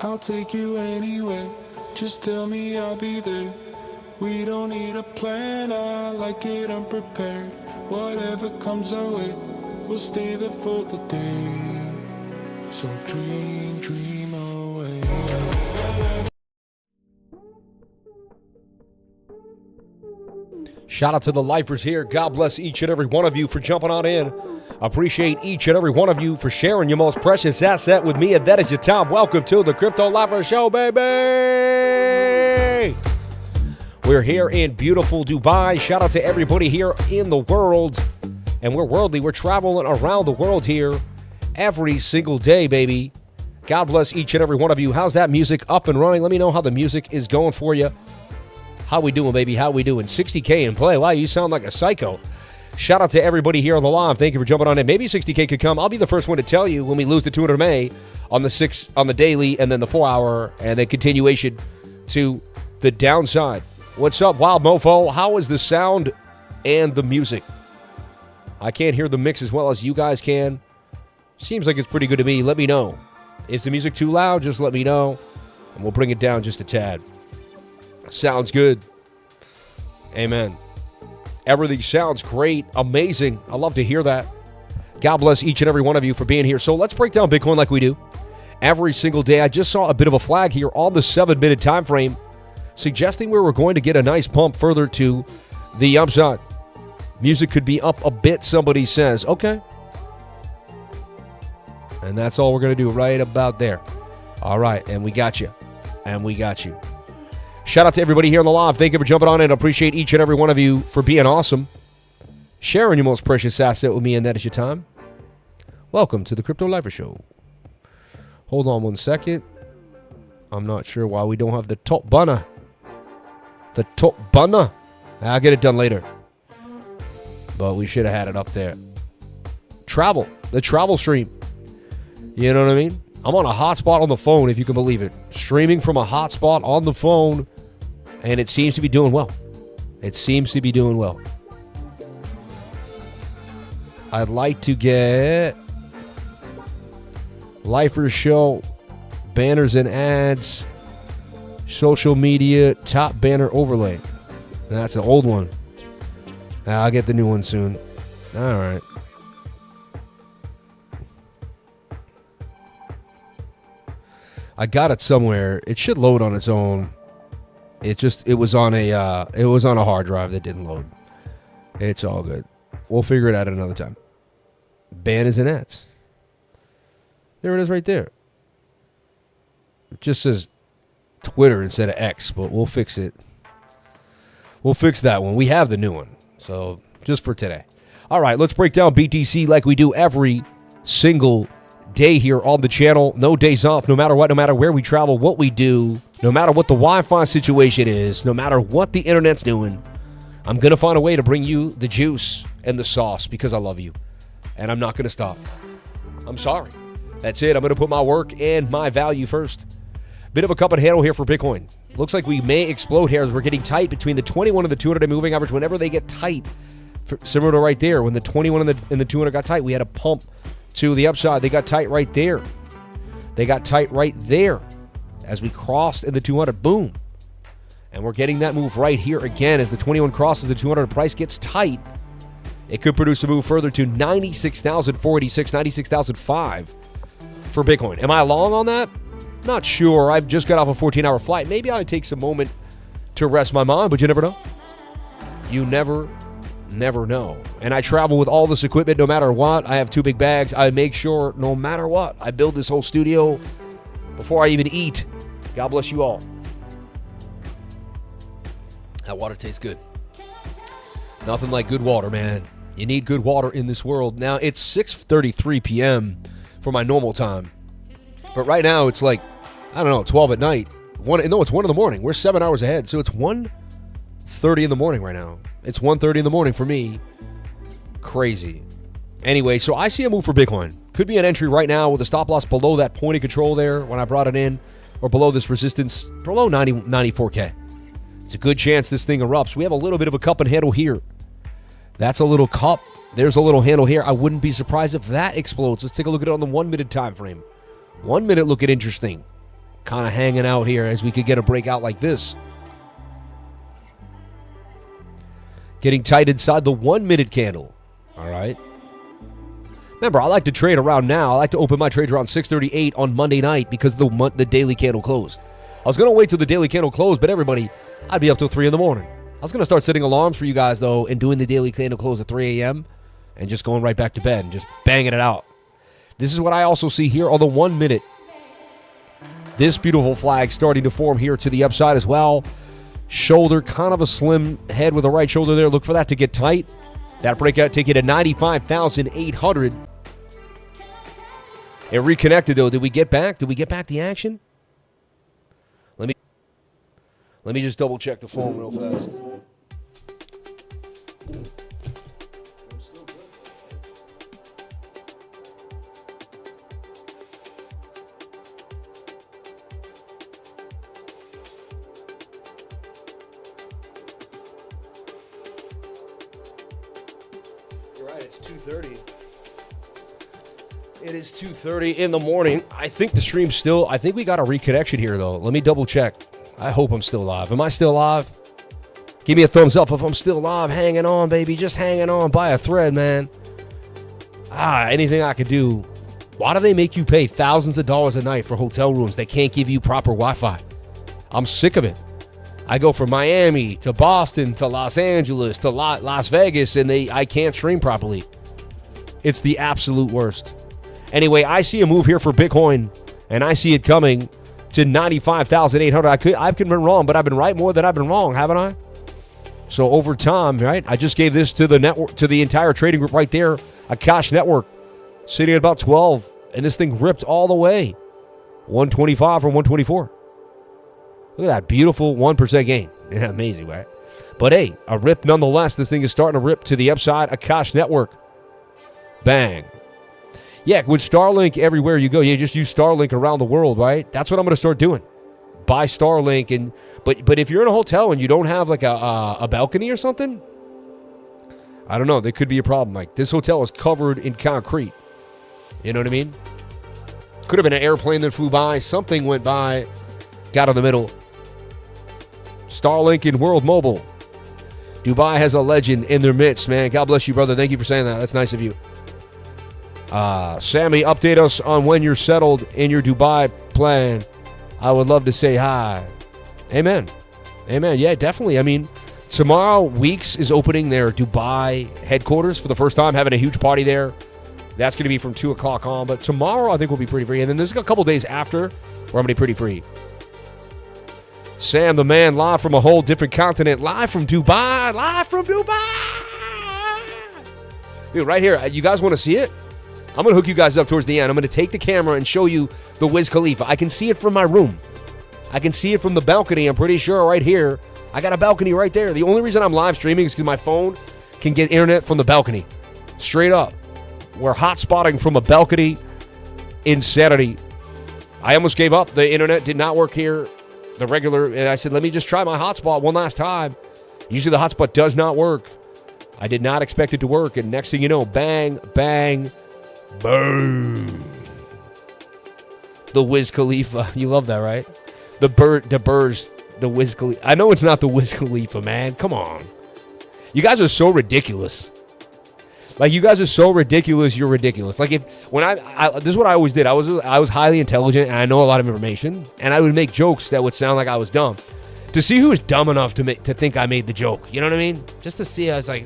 I'll take you anywhere. Just tell me I'll be there. We don't need a plan, I like it unprepared. Whatever comes our way, we'll stay there for the day. So dream away. Shout out to the lifers here. God bless each and every one of you for jumping on in. Appreciate each and every one of you for sharing your most precious asset with me, and that is your time. Welcome to the Crypto Lifer Show, baby! We're here in beautiful Dubai. Shout out to everybody here in the world. And we're worldly. We're traveling around the world here every single day, baby. God bless each and every one of you. How's that music up and running? Let me know how the music is going for you. How we doing, baby? How we doing? 60K in play. Wow, you sound like a psycho. Shout out to everybody here on the live. Thank you for jumping on in. Maybe 60K could come. I'll be the first one to tell you when we lose the 200 MA on the daily, and then the 4-hour, and then continuation to the downside. What's up, Wild Mofo? How is the sound and the music? I can't hear the mix as well as you guys can. Seems like it's pretty good to me. Let me know. Is the music too loud? Just let me know, and we'll bring it down just a tad. Sounds good. Amen. Everything sounds great. Amazing. I love to hear that. God bless each and every one of you for being here. So let's break down Bitcoin like we do every single day. I just saw a bit of a flag here on the 7-minute time frame suggesting we were going to get a nice pump further to the upside. Music could be up a bit, somebody says. Okay. And that's all we're going to do right about there. All right. And we got you. And we got you. Shout out to everybody here on the live. Thank you for jumping on in. Appreciate each and every one of you for being awesome. Sharing your most precious asset with me, and that is your time. Welcome to the Crypto Lifer Show. Hold on one second. I'm not sure why we don't have the top banner. The top banner. I'll get it done later. But we should have had it up there. Travel. The travel stream. You know what I mean? I'm on a hotspot on the phone, if you can believe it. Streaming from a hotspot on the phone, and it seems to be doing well. It seems to be doing well. I'd like to get Lifer Show, banners and ads, social media, top banner overlay. That's an old one. I'll get the new one soon. All right. I got it somewhere. It should load on its own. It was on a hard drive that didn't load. It's all good. We'll figure it out another time. Banners and ads. There it is right there. It just says Twitter instead of X, but we'll fix it. We'll fix that one. We have the new one. So just for today. All right, let's break down BTC like we do every single day here on the channel. No days off, no matter what, no matter where we travel, what we do, no matter what the Wi-Fi situation is, no matter what the internet's doing, I'm going to find a way to bring you the juice and the sauce because I love you. And I'm not going to stop. I'm sorry. That's it. I'm going to put my work and my value first. Bit of a cup and handle here for Bitcoin. Looks like we may explode here as we're getting tight between the 21 and the 200-day moving average. Whenever they get tight, similar to right there, when the 21 and the 200 got tight, we had a pump to the upside. They got tight right there. They got tight right there as we crossed in the 200. Boom. And we're getting that move right here again as the 21 crosses the 200. Price gets tight. It could produce a move further to 96,486, 96,005 for Bitcoin. Am I long on that? Not sure. I've just got off a 14-hour flight. Maybe I'll take some moment to rest my mind, but you never know. You never know. And I travel with all this equipment no matter what. I have 2 big bags. I make sure no matter what, I build this whole studio before I even eat. God bless you all. That water tastes good. Nothing like good water, man. You need good water in this world. Now, it's 6:33 p.m. for my normal time. But right now, it's like, I don't know, 12 at night. It's 1 in the morning. We're 7 hours ahead. So it's 1:30 in the morning right now. It's 1:30 in the morning for me. Crazy. Anyway, so I see a move for Bitcoin. Could be an entry right now with a stop loss below that point of control there when I brought it in, or below this resistance, below 94K. It's a good chance this thing erupts. We have a little bit of a cup and handle here. That's a little cup. There's a little handle here. I wouldn't be surprised if that explodes. Let's take a look at it on the 1 minute time frame. 1 minute looking interesting. kind of hanging out here as we could get a breakout like this. Getting tight inside the 1 minute candle. All right. Remember, I like to trade around now. I like to open my trades around 6:38 on Monday night because of the daily candle close. I was going to wait till the daily candle close, but everybody, I'd be up till 3 in the morning. I was going to start setting alarms for you guys, though, and doing the daily candle close at 3 a.m. and just going right back to bed and just banging it out. This is what I also see here on the 1 minute. This beautiful flag starting to form here to the upside as well. Shoulder, kind of a slim head with the right shoulder there. Look for that to get tight. That breakout take you to 95,800. It reconnected, though. Did we get back? Did we get back the action? Let me just double check the phone real fast. You're right, it's 2:30. It is 2:30 in the morning. I think the stream's still, I think we got a reconnection here, though. Let me double check. I hope I'm still live. Am I still live? Give me a thumbs up if I'm still live. Hanging on, baby. Just hanging on by a thread, man. Anything I could do. Why do they make you pay thousands of dollars a night for hotel rooms that can't give you proper Wi-Fi? I'm sick of it. I go from Miami to Boston to Los Angeles to Las Vegas, and I can't stream properly. It's the absolute worst. Anyway, I see a move here for Bitcoin, and I see it coming to 95,800. I've been wrong, but I've been right more than I've been wrong, haven't I? So over time, right? I just gave this to the network, to the entire trading group right there, Akash Network, sitting at about 12, and this thing ripped all the way, 125 from 124. Look at that beautiful 1% gain. Yeah, amazing, right? But hey, a rip nonetheless. This thing is starting to rip to the upside. Akash Network, bang. Yeah, with Starlink everywhere you go, you just use Starlink around the world, right? That's what I'm going to start doing. Buy Starlink, and but if you're in a hotel and you don't have like a balcony or something, I don't know. There could be a problem. Like this hotel is covered in concrete. You know what I mean? Could have been an airplane that flew by. Something went by, got in the middle. Starlink and World Mobile. Dubai has a legend in their midst, man. God bless you, brother. Thank you for saying that. That's nice of you. Sammy, update us on when you're settled in your Dubai plan. I would love to say hi. Amen. Amen. Yeah, definitely. I mean, tomorrow, Weeks is opening their Dubai headquarters for the first time, having a huge party there. That's going to be from 2 o'clock on. But tomorrow, I think we'll be pretty free. And then there's a couple days after where I'm going to be pretty free. Sam, the man, live from a whole different continent. Live from Dubai. Live from Dubai. Dude, right here. You guys want to see it? I'm going to hook you guys up towards the end. I'm going to take the camera and show you the Wiz Khalifa. I can see it from my room. I can see it from the balcony, I'm pretty sure, right here. I got a balcony right there. The only reason I'm live streaming is because my phone can get internet from the balcony. Straight up. We're hotspotting from a balcony. Insanity. I almost gave up. The internet did not work here. The regular, and I said, let me just try my hotspot one last time. Usually the hotspot does not work. I did not expect it to work, and next thing you know, bang, bang, boom. The Wiz Khalifa. You love that, right? The Burj, the Wiz Khalifa. I know it's not the Wiz Khalifa, man. Come on. You guys are so ridiculous. Like, you guys are so ridiculous, you're ridiculous. Like, when I this is what I always did. I was highly intelligent, and I know a lot of information, and I would make jokes that would sound like I was dumb. To see who was dumb enough to think I made the joke. You know what I mean? Just to see, I was like...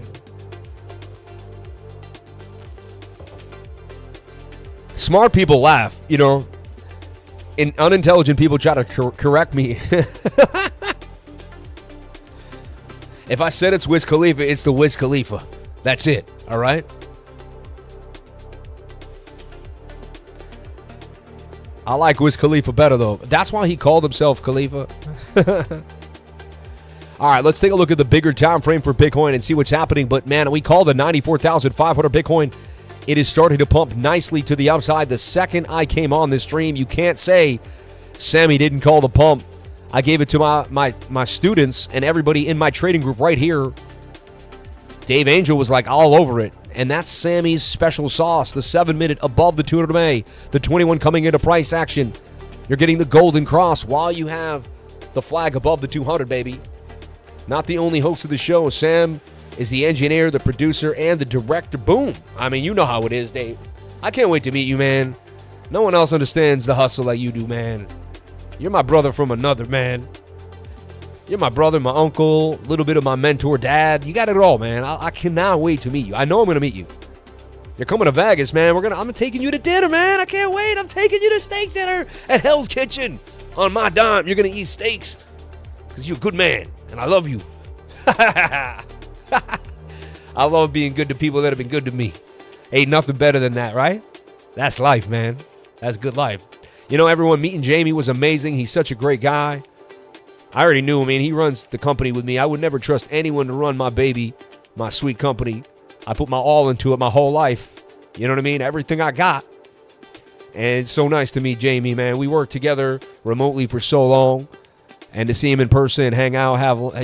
Smart people laugh, you know, and unintelligent people try to correct me. If I said it's Wiz Khalifa, it's the Wiz Khalifa. That's it, all right? I like Wiz Khalifa better, though. That's why he called himself Khalifa. All right, let's take a look at the bigger time frame for Bitcoin and see what's happening. But, man, we call the 94,500 Bitcoin. It is starting to pump nicely to the upside. The second I came on this stream, you can't say Sammy didn't call the pump. I gave it to my students and everybody in my trading group right here. Dave Angel was like all over it. And that's Sammy's special sauce. The 7-minute above the 200 MA. The 21 coming into price action. You're getting the golden cross while you have the flag above the 200, baby. Not the only host of the show. Sam is the engineer, the producer, and the director. Boom. I mean, you know how it is, Dave. I can't wait to meet you, man. No one else understands the hustle like you do, man. You're my brother from another, man. You're my brother, my uncle, a little bit of my mentor, dad. You got it all, man. I cannot wait to meet you. I know I'm going to meet you. You're coming to Vegas, man. I'm taking you to dinner, man. I can't wait. I'm taking you to steak dinner at Hell's Kitchen. On my dime, you're going to eat steaks because you're a good man, and I love you. I love being good to people that have been good to me. Ain't nothing better than that, right? That's life, man. That's good life. You know, everyone, meeting Jamie was amazing. He's such a great guy. I already knew him. I mean, he runs the company with me. I would never trust anyone to run my baby, my sweet company. I put my all into it my whole life. You know what I mean? Everything I got. And it's so nice to meet Jamie, man. We worked together remotely for so long. And to see him in person, hang out,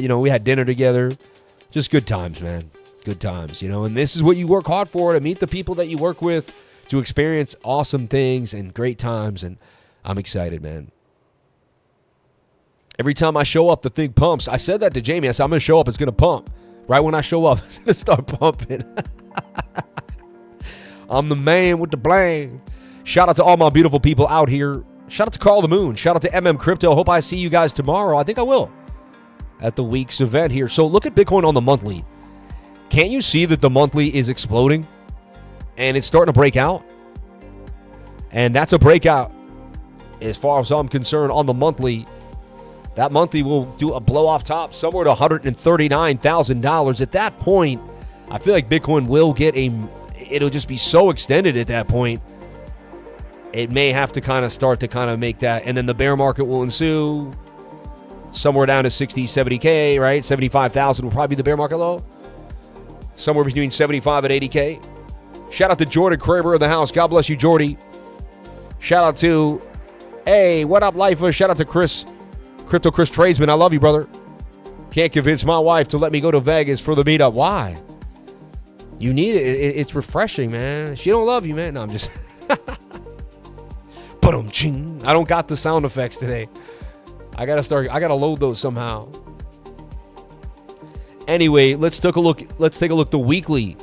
we had dinner together. Just good times, man. Good times, And this is what you work hard for, to meet the people that you work with, to experience awesome things and great times. And I'm excited, man. Every time I show up, the thing pumps. I said that to Jamie. I said, I'm going to show up. It's going to pump. Right when I show up, it's going to start pumping. I'm the man with the bling. Shout out to all my beautiful people out here. Shout out to Carl the Moon. Shout out to MM Crypto. Hope I see you guys tomorrow. I think I will. At the week's event here. So look at Bitcoin on the monthly. Can't you see that the monthly is exploding? And it's starting to break out? And that's a breakout as far as I'm concerned on the monthly. That monthly will do a blow off top somewhere to $139,000. At that point, I feel like Bitcoin will it'll just be so extended at that point. It may have to kind of start to make that, and then the bear market will ensue somewhere down to 60, 70K, right? 75,000 will probably be the bear market low. Somewhere between 75 and 80K. Shout out to Jordan Kramer in the house. God bless you, Jordy. Shout out to, hey, what up, Lifer? Shout out to Chris. Crypto Chris Tradesman, I love you, brother. Can't convince my wife to let me go to Vegas for the meetup. Why? You need it. It's refreshing, man. She don't love you, man. No, I'm just... I don't got the sound effects today. I gotta load those somehow. Anyway, let's take a look. The weekly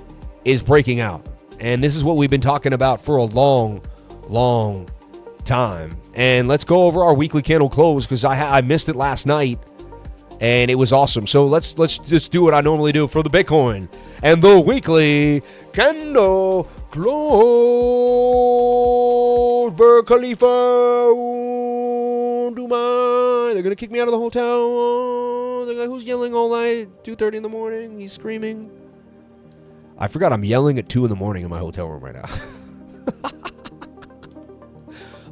is breaking out. And this is what we've been talking about for a long, long time. And let's go over our weekly candle close because I missed it last night and it was awesome. So let's just do what I normally do for the Bitcoin and the weekly candle close. Burj Khalifa, Dubai. They're gonna kick me out of the hotel. The guy who's yelling all night, 2:30 in the morning. He's screaming. I forgot I'm yelling at 2 in the morning in my hotel room right now.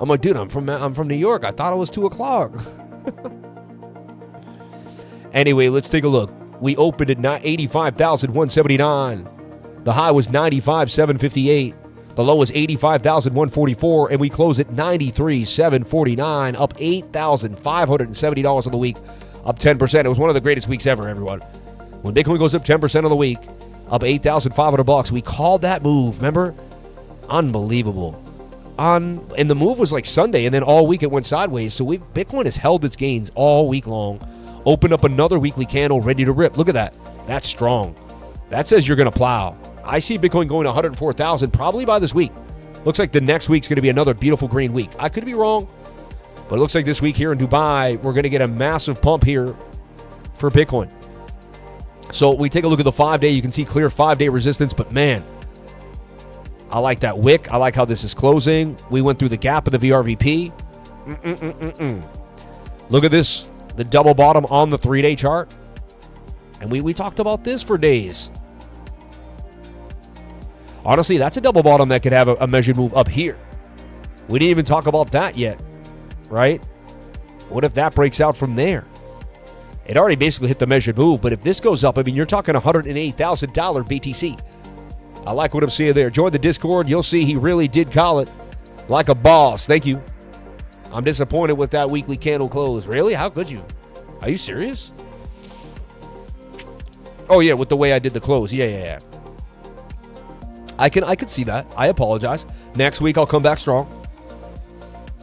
I'm like, dude, I'm from New York. I thought it was 2 o'clock. Anyway, let's take a look. We opened at 85,179. The high was 95,758. The low was 85,144, and we closed at 93,749, up $8,570 on the week, up 10%. It was one of the greatest weeks ever, everyone. When Bitcoin goes up 10% on the week, up $8,500. We called that move, remember? Unbelievable. And the move was like Sunday, and then all week it went sideways. So Bitcoin has held its gains all week long. Opened up another weekly candle ready to rip. Look at that. That's strong. That says you're going to plow. I see Bitcoin going to 104,000 probably by this week. Looks like the next week's going to be another beautiful green week. I could be wrong, but it looks like this week here in Dubai, we're going to get a massive pump here for Bitcoin. So we take a look at the 5-day. You can see clear 5-day resistance, but man, I like that wick. I like how this is closing. We went through the gap of the VRVP. Look at this, the double bottom on the 3-day chart. And we talked about this for days. Honestly, that's a double bottom that could have a measured move up here. We didn't even talk about that yet, right? What if that breaks out from there? It already basically hit the measured move, but if this goes up, I mean, you're talking $108,000 BTC. I like what I'm seeing there. Join the Discord. You'll see he really did call it like a boss. Thank you. I'm disappointed with that weekly candle close. Really? How could you? Are you serious? Oh, yeah, with the way I did the close. Yeah. I could see that. I apologize. Next week, I'll come back strong.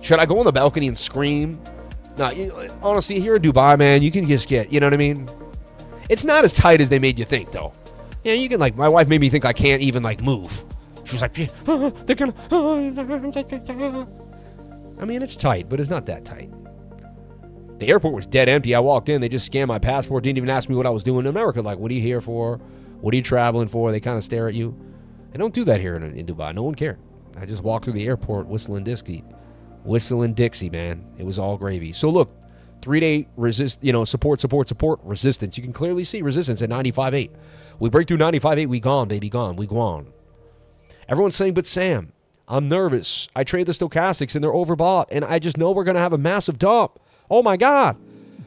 Should I go on the balcony and scream? No, honestly, here in Dubai, man, you can just get, you know what I mean? It's not as tight as they made you think, though. You know, you can, like, my wife made me think I can't even, like, move. She was like, they're gonna... I mean, it's tight, but it's not that tight. The airport was dead empty. I walked in, they just scanned my passport, didn't even ask me what I was doing in America. Like, what are you here for? What are you traveling for? They kind of stare at you. They don't do that here in Dubai. No one cared. I just walked through the airport whistling Dixie. Whistling Dixie, man. It was all gravy. So look, 3-day support, resistance. You can clearly see resistance at 95.8. We break through 95.8, we gone, baby, gone. We gone. Everyone's saying, but Sam, I'm nervous. I trade the stochastics and they're overbought, and I just know we're going to have a massive dump. Oh, my God.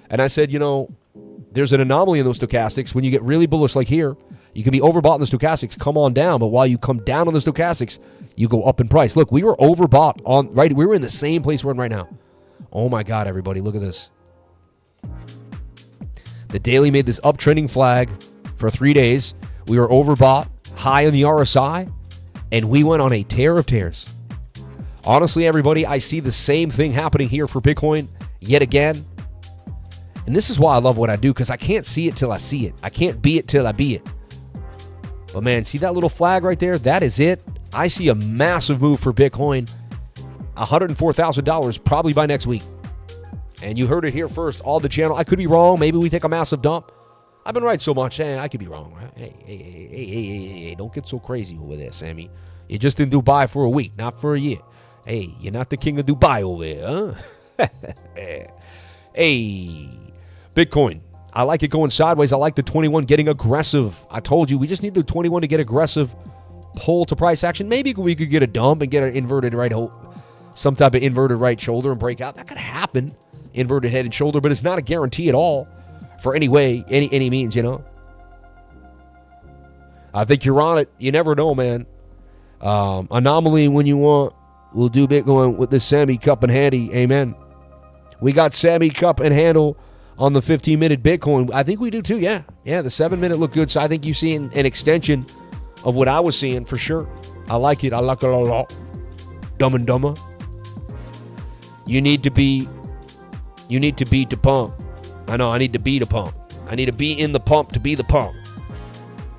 And I said, there's an anomaly in those stochastics. When you get really bullish like here, you can be overbought in the stochastics, come on down. But while you come down on the stochastics, you go up in price. Look, we were overbought we were in the same place we're in right now. Oh, my God, everybody. Look at this. The daily made this uptrending flag for 3 days. We were overbought, high on the RSI, and we went on a tear of tears. Honestly, everybody, I see the same thing happening here for Bitcoin yet again. And this is why I love what I do, because I can't see it till I see it. I can't be it till I be it. But man, see that little flag right there? That is it. I see a massive move for Bitcoin. $104,000 probably by next week. And you heard it here first on the channel. I could be wrong. Maybe we take a massive dump. I've been right so much. I could be wrong. Right? Hey, don't get so crazy over there, Sammy. You're just in Dubai for a week, not for a year. Hey, you're not the king of Dubai over there, huh? Hey, Bitcoin. I like it going sideways. I like the 21 getting aggressive. I told you, we just need the 21 to get aggressive. Pull to price action. Maybe we could get a dump and get an inverted some type of inverted right shoulder and break out. That could happen. Inverted head and shoulder, but it's not a guarantee at all for any means, I think you're on it. You never know, man. Anomaly when you want. We'll do Bitcoin with the Sammy Cup and Handy. Amen. We got Sammy Cup and Handle on the 15-minute Bitcoin. I think we do too, yeah. Yeah, the 7-minute looked good, so I think you've seen an extension of what I was seeing for sure. I like it. I like it a lot. Dumb and Dumber. You need to beat the pump. I know, I need to be the pump. I need to be in the pump to be the pump.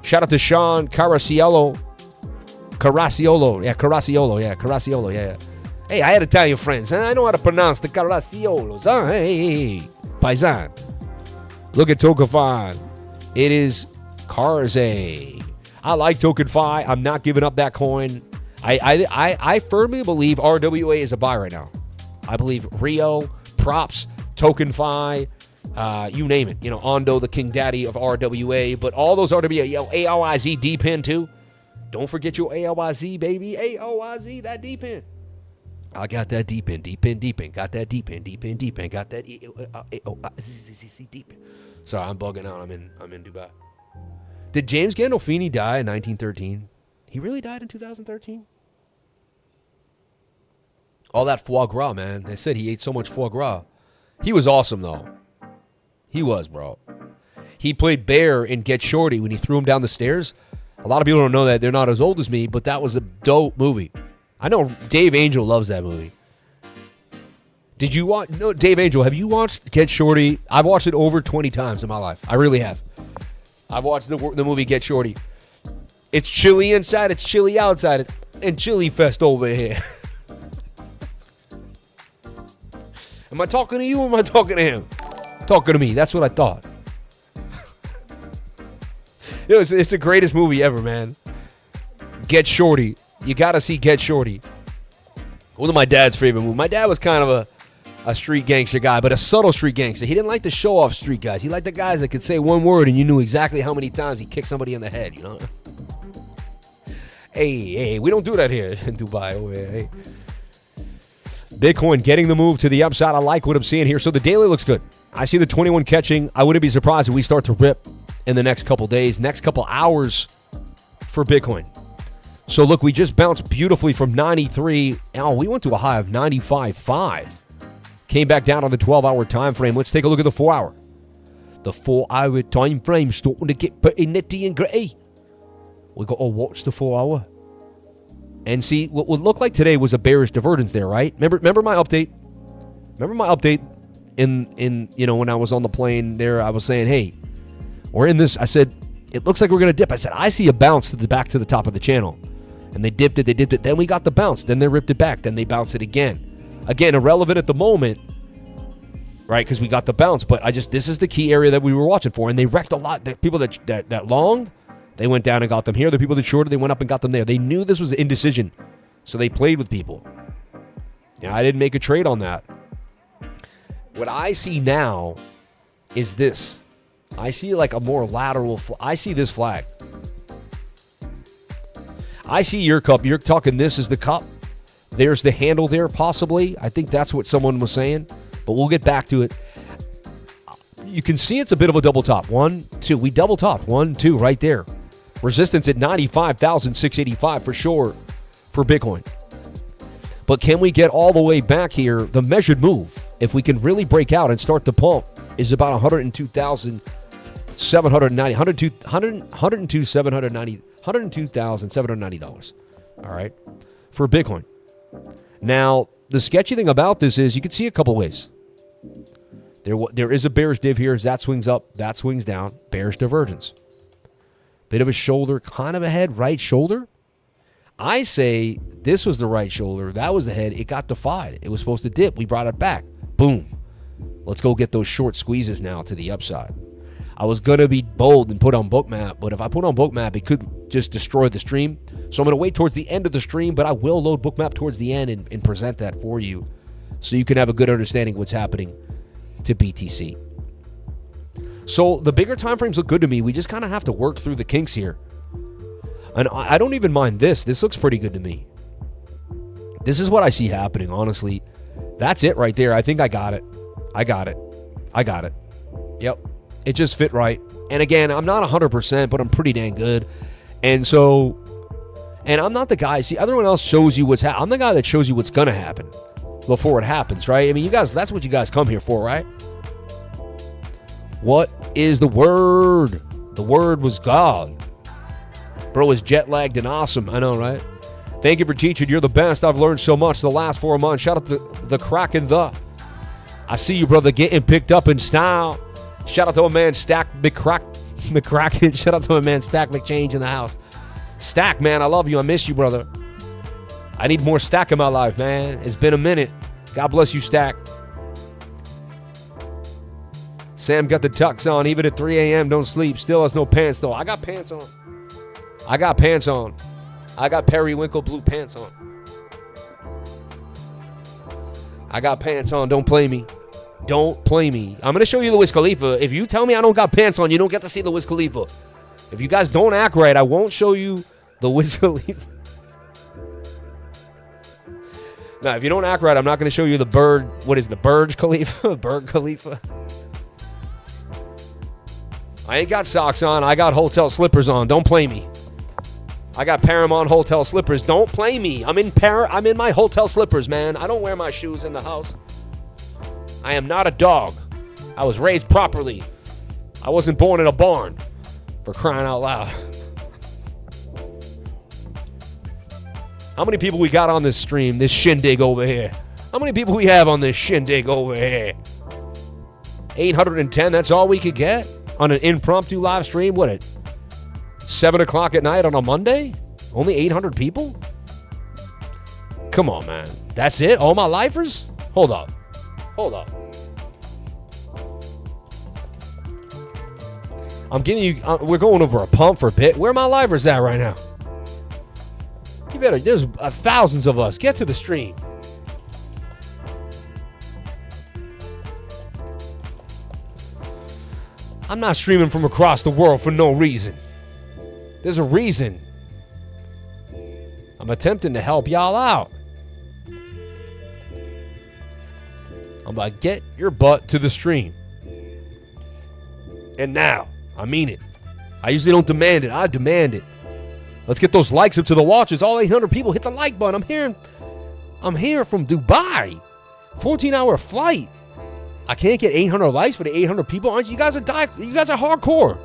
Shout out to Sean Caracciolo. Yeah. Hey, I had Italian friends. Huh? I know how to pronounce the Caraciolos. Huh? Hey. Paisan. Look at TokenFi. It is Carze. I like TokenFi. I'm not giving up that coin. I firmly believe RWA is a buy right now. I believe Rio, Props, TokenFi, you name it. Ondo, the king daddy of RWA. But all those RWA, ALYZ D-pin too. Don't forget your ALYZ, baby. ALYZ, that D-pin. I got that D-pin. Got that D-pin. Got that D-pin. Sorry, I'm bugging out. I'm in Dubai. Did James Gandolfini die in 1913? He really died in 2013? All that foie gras, man. They said he ate so much foie gras. He was awesome, though. He was, bro. He played Bear in Get Shorty when he threw him down the stairs. A lot of people don't know that. They're not as old as me, but that was a dope movie. I know Dave Angel loves that movie. Did you watch? No, Dave Angel, have you watched Get Shorty? I've watched it over 20 times in my life. I really have. I've watched the movie Get Shorty. It's chilly inside, it's chilly outside, and chilly fest over here. Am I talking to you or am I talking to him? Talking to me. That's what I thought. It's the greatest movie ever, man. Get Shorty. You got to see Get Shorty. One of my dad's favorite movies. My dad was kind of a street gangster guy, but a subtle street gangster. He didn't like the show-off street guys. He liked the guys that could say one word and you knew exactly how many times he kicked somebody in the head, Hey, we don't do that here in Dubai. Oh, hey. Bitcoin getting the move to the upside. I like what I'm seeing here. So the daily looks good. I see the 21 catching. I wouldn't be surprised if we start to rip in the next couple days, next couple hours for Bitcoin. So look, we just bounced beautifully from 93. Now we went to a high of 95.5. Came back down on the 12-hour time frame. Let's take a look at the 4-hour. The 4-hour time frame starting to get pretty nitty and gritty. We got to watch the 4-hour. And see, what would look like today was a bearish divergence there, right? Remember my update? Remember my update in when I was on the plane there, I was saying, hey, we're in this. I said, it looks like we're going to dip. I said, I see a bounce to the back to the top of the channel. And they dipped it. Then we got the bounce. Then they ripped it back. Then they bounced it again. Again, irrelevant at the moment, right? Because we got the bounce. But this is the key area that we were watching for. And they wrecked a lot. The people that longed, they went down and got them here. The people that shorted, they went up and got them there. They knew this was indecision. So they played with people. Yeah, I didn't make a trade on that. What I see now is this. I see like a more lateral. I see this flag. I see your cup. You're talking this is the cup. There's the handle there, possibly. I think that's what someone was saying. But we'll get back to it. You can see it's a bit of a double top. 1, 2. We double topped. 1, 2 right there. Resistance at 95,685 for sure for Bitcoin. But can we get all the way back here? The measured move, if we can really break out and start the pump, is about 102,790. All right, for Bitcoin. Now, the sketchy thing about this is you can see a couple ways. There is a bearish div here. As that swings up, that swings down. Bearish divergence. Bit of a shoulder, kind of a head, right shoulder. I say this was the right shoulder. That was the head. It got defied. It was supposed to dip. We brought it back. Boom. Let's go get those short squeezes now to the upside. I was going to be bold and put on Bookmap, but if I put on Bookmap, it could just destroy the stream. So I'm going to wait towards the end of the stream, but I will load Bookmap towards the end and present that for you so you can have a good understanding of what's happening to BTC. So the bigger time frames look good to me. We just kind of have to work through the kinks here. And I don't even mind this. This looks pretty good to me. This is what I see happening, honestly. That's it right there. I think I got it. I got it. Yep. It just fit right. And again, I'm not 100%, but I'm pretty dang good. And so, and I'm not the guy. See, everyone else shows you what's happening. I'm the guy that shows you what's going to happen before it happens, right? I mean, you guys, that's what you guys come here for, right? What is the word? The word was God. Bro is jet lagged and awesome. I know, right? Thank you for teaching. You're the best. I've learned so much the last 4 months. Shout out to the Kraken. I see you, brother, getting picked up in style. Shout out to my man Stack McCracken. Shout out to my man Stack McChange in the house. Stack, man, I love you. I miss you, brother. I need more Stack in my life, man. It's been a minute. God bless you, Stack. Sam got the tux on. Even at 3 a.m., don't sleep. Still has no pants, though. I got pants on. I got periwinkle blue pants on. I got pants on. Don't play me. Don't play me. I'm going to show you the Wiz Khalifa. If you tell me I don't got pants on, you don't get to see the Wiz Khalifa. If you guys don't act right, I won't show you the Wiz Khalifa. Now, if you don't act right, I'm not going to show you the bird. What is the Burj Khalifa? Bird Khalifa. I ain't got socks on. I got hotel slippers on. Don't play me. I got Paramount hotel slippers. Don't play me. I'm in my hotel slippers, man. I don't wear my shoes in the house. I am not a dog. I was raised properly. I wasn't born in a barn. For crying out loud. How many people we got on this stream, this shindig over here? How many people we have on this shindig over here? 810, that's all we could get? On an impromptu live stream? What, at 7 o'clock at night on a Monday? Only 800 people? Come on, man. That's it? All my lifers? Hold up. I'm giving you, we're going over a pump for a bit. Where are my livers at right now? You better, there's thousands of us. Get to the stream. I'm not streaming from across the world for no reason. There's a reason. I'm attempting to help y'all out. I'm like, get your butt to the stream. And now, I mean it. I usually don't demand it. I demand it. Let's get those likes up to the watches. All 800 people, hit the like button. I'm here from Dubai. 14-hour flight. I can't get 800 likes for the 800 people. Aren't you guys? You guys are hardcore.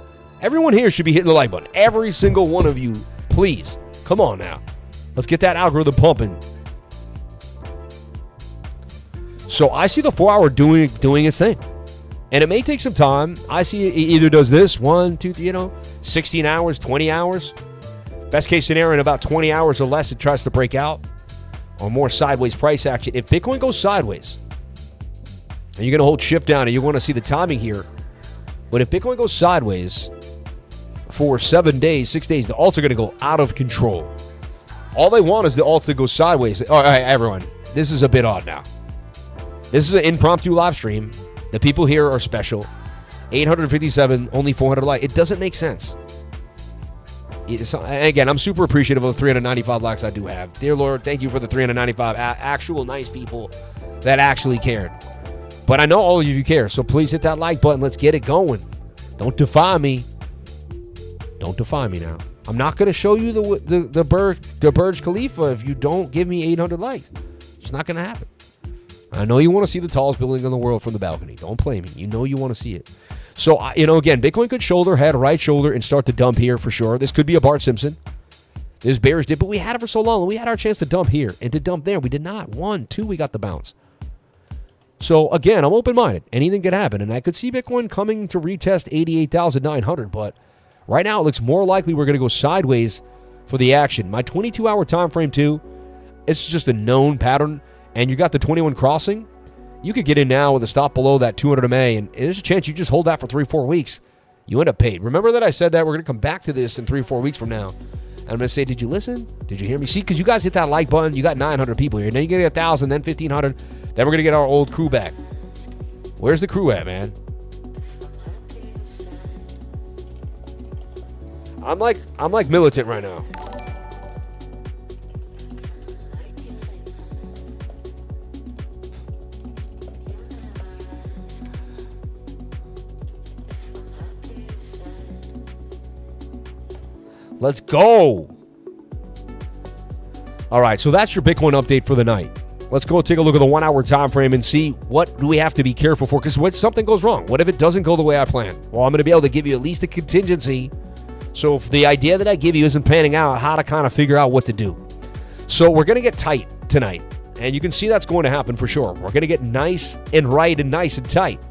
Everyone here should be hitting the like button. Every single one of you, please. Come on now. Let's get that algorithm pumping. So I see the 4 hour doing its thing. And it may take some time. I see it either does this 1, 2, 16 hours, 20 hours. Best case scenario, in about 20 hours or less, it tries to break out or more sideways price action. If Bitcoin goes sideways, and you're going to hold shift down and you want to see the timing here, but if Bitcoin goes sideways for 7 days, 6 days, the alts are going to go out of control. All they want is the alts to go sideways. All right, everyone, this is a bit odd now. This is an impromptu live stream. The people here are special. 857, only 400 likes. It doesn't make sense. Again, I'm super appreciative of the 395 likes I do have. Dear Lord, thank you for the 395 actual nice people that actually cared. But I know all of you care, so please hit that like button. Let's get it going. Don't defy me. Don't defy me now. I'm not going to show you the Burj Khalifa if you don't give me 800 likes. It's not going to happen. I know you want to see the tallest building in the world from the balcony. Don't play me. You know you want to see it. So, again, Bitcoin could shoulder, head, right shoulder, and start to dump here for sure. This could be a Bart Simpson. This bearish dip, but we had it for so long, and we had our chance to dump here and to dump there. We did not. 1, 2, we got the bounce. So, again, I'm open-minded. Anything could happen, and I could see Bitcoin coming to retest 88,900, but right now it looks more likely we're going to go sideways for the action. My 22-hour time frame, too, it's just a known pattern. And you got the 21 crossing, you could get in now with a stop below that 200 MA, and there's a chance you just hold that for 3-4 weeks. You end up paid. Remember that I said that we're going to come back to this in 3-4 weeks from now. And I'm going to say, did you listen? Did you hear me? See, because you guys hit that like button. You got 900 people here. Then you get 1,000, then 1,500. Then we're going to get our old crew back. Where's the crew at, man? I'm like militant right now. Let's go. All right, so that's your Bitcoin update for the night. Let's go take a look at the 1 hour time frame and see what do we have to be careful for, because what if something goes wrong? What if it doesn't go the way I planned? Well, I'm going to be able to give you at least a contingency. So if the idea that I give you isn't panning out, how to kind of figure out what to do. So we're going to get tight tonight, and you can see that's going to happen for sure. We're going to get nice and right and nice and tight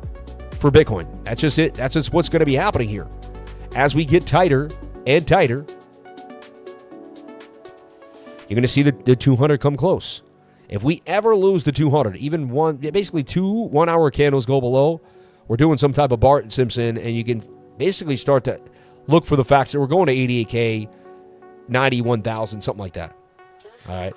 for Bitcoin. That's just it. That's just what's going to be happening here. As we get tighter and tighter, you're going to see the 200 come close. If we ever lose the 200, even basically 2 1 hour candles go below, we're doing some type of Bart Simpson, and you can basically start to look for the facts that we're going to 88K, 91,000, something like that. All right.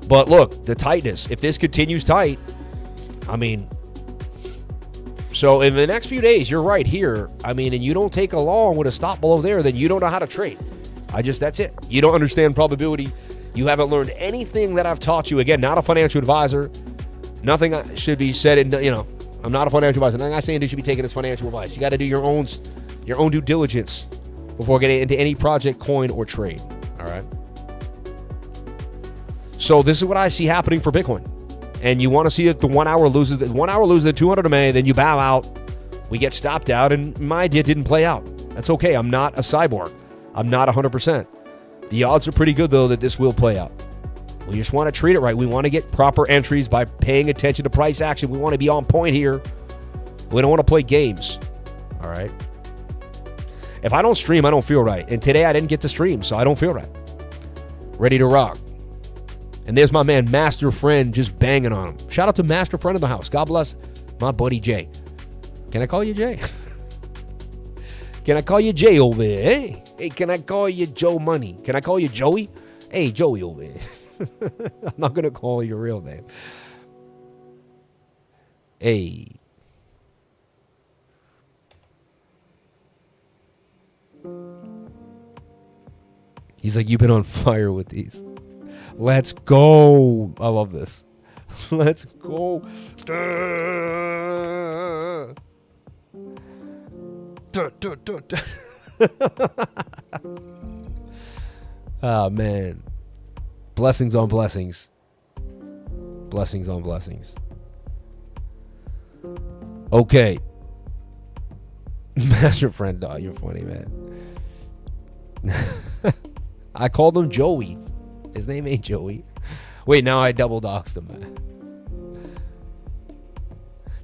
But look, the tightness, if this continues tight, I mean, so in the next few days, you're right here. I mean, and you don't take a long with a stop below there, then you don't know how to trade. That's it. You don't understand probability. You haven't learned anything that I've taught you. Again, not a financial advisor. Nothing should be said in, I'm not a financial advisor. I'm not saying you should be taking this financial advice. You got to do your own due diligence before getting into any project, coin, or trade. All right. So this is what I see happening for Bitcoin. And you want to see it, the 1 hour loses the 200 MA, then you bow out. We get stopped out, and my idea didn't play out. That's okay. I'm not a cyborg. I'm not 100%. The odds are pretty good, though, that this will play out. We just want to treat it right. We want to get proper entries by paying attention to price action. We want to be on point here. We don't want to play games. All right? If I don't stream, I don't feel right. And today I didn't get to stream, so I don't feel right. Ready to rock. And there's my man, Master Friend, just banging on him. Shout out to Master Friend in the house. God bless my buddy Jay. Can I call you Jay? Can I call you Jay over there? Hey, can I call you Joe Money? Can I call you Joey? Hey, Joey over there. I'm not going to call your real name. Hey. He's like, you've been on fire with these. Let's go. I love this. Let's go. Oh, man. Blessings on blessings. Blessings on blessings. Okay. Master friend, dog. You're funny, man. I called him Joey. His name ain't Joey. Wait, now I double doxed him, man.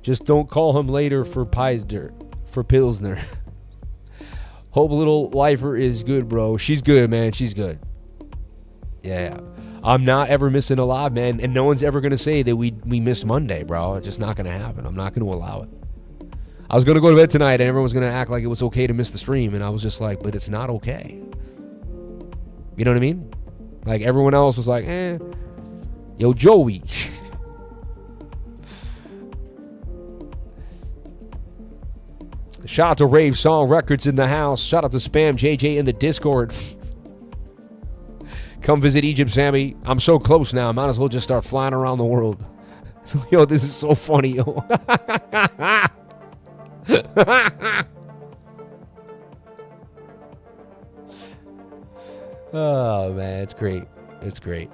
Just don't call him later for Pilsner. Hope little lifer is good, bro. She's good, man. She's good. Yeah. I'm not ever missing a live, man. And no one's ever going to say that we missed Monday, bro. It's just not going to happen. I'm not going to allow it. I was going to go to bed tonight and everyone was going to act like it was okay to miss the stream. And I was just like, but it's not okay. You know what I mean? Like everyone else was like, yo, Joey. Shout out to Rave Song Records in the house. Shout out to Spam JJ in the Discord. Come visit Egypt, Sammy. I'm so close now. I might as well just start flying around the world. Yo, this is so funny, yo. Oh, man. It's great. It's great.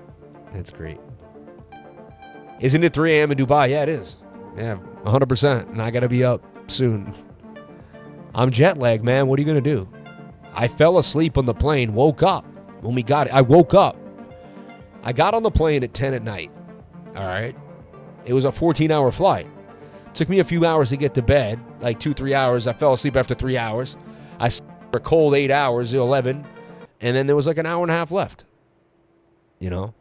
It's great. Isn't it 3 a.m. in Dubai? Yeah, it is. Yeah, 100%. And I got to be up soon. I'm jet lagged, man. What are you going to do? I fell asleep on the plane, woke up. When we got it, I woke up. I got on the plane at 10 at night. All right. It was a 14-hour flight. Took me a few hours to get to bed, like 2-3 hours. I fell asleep after 3 hours. I slept for a cold 8 hours, 11. And then there was like an hour and a half left. You know?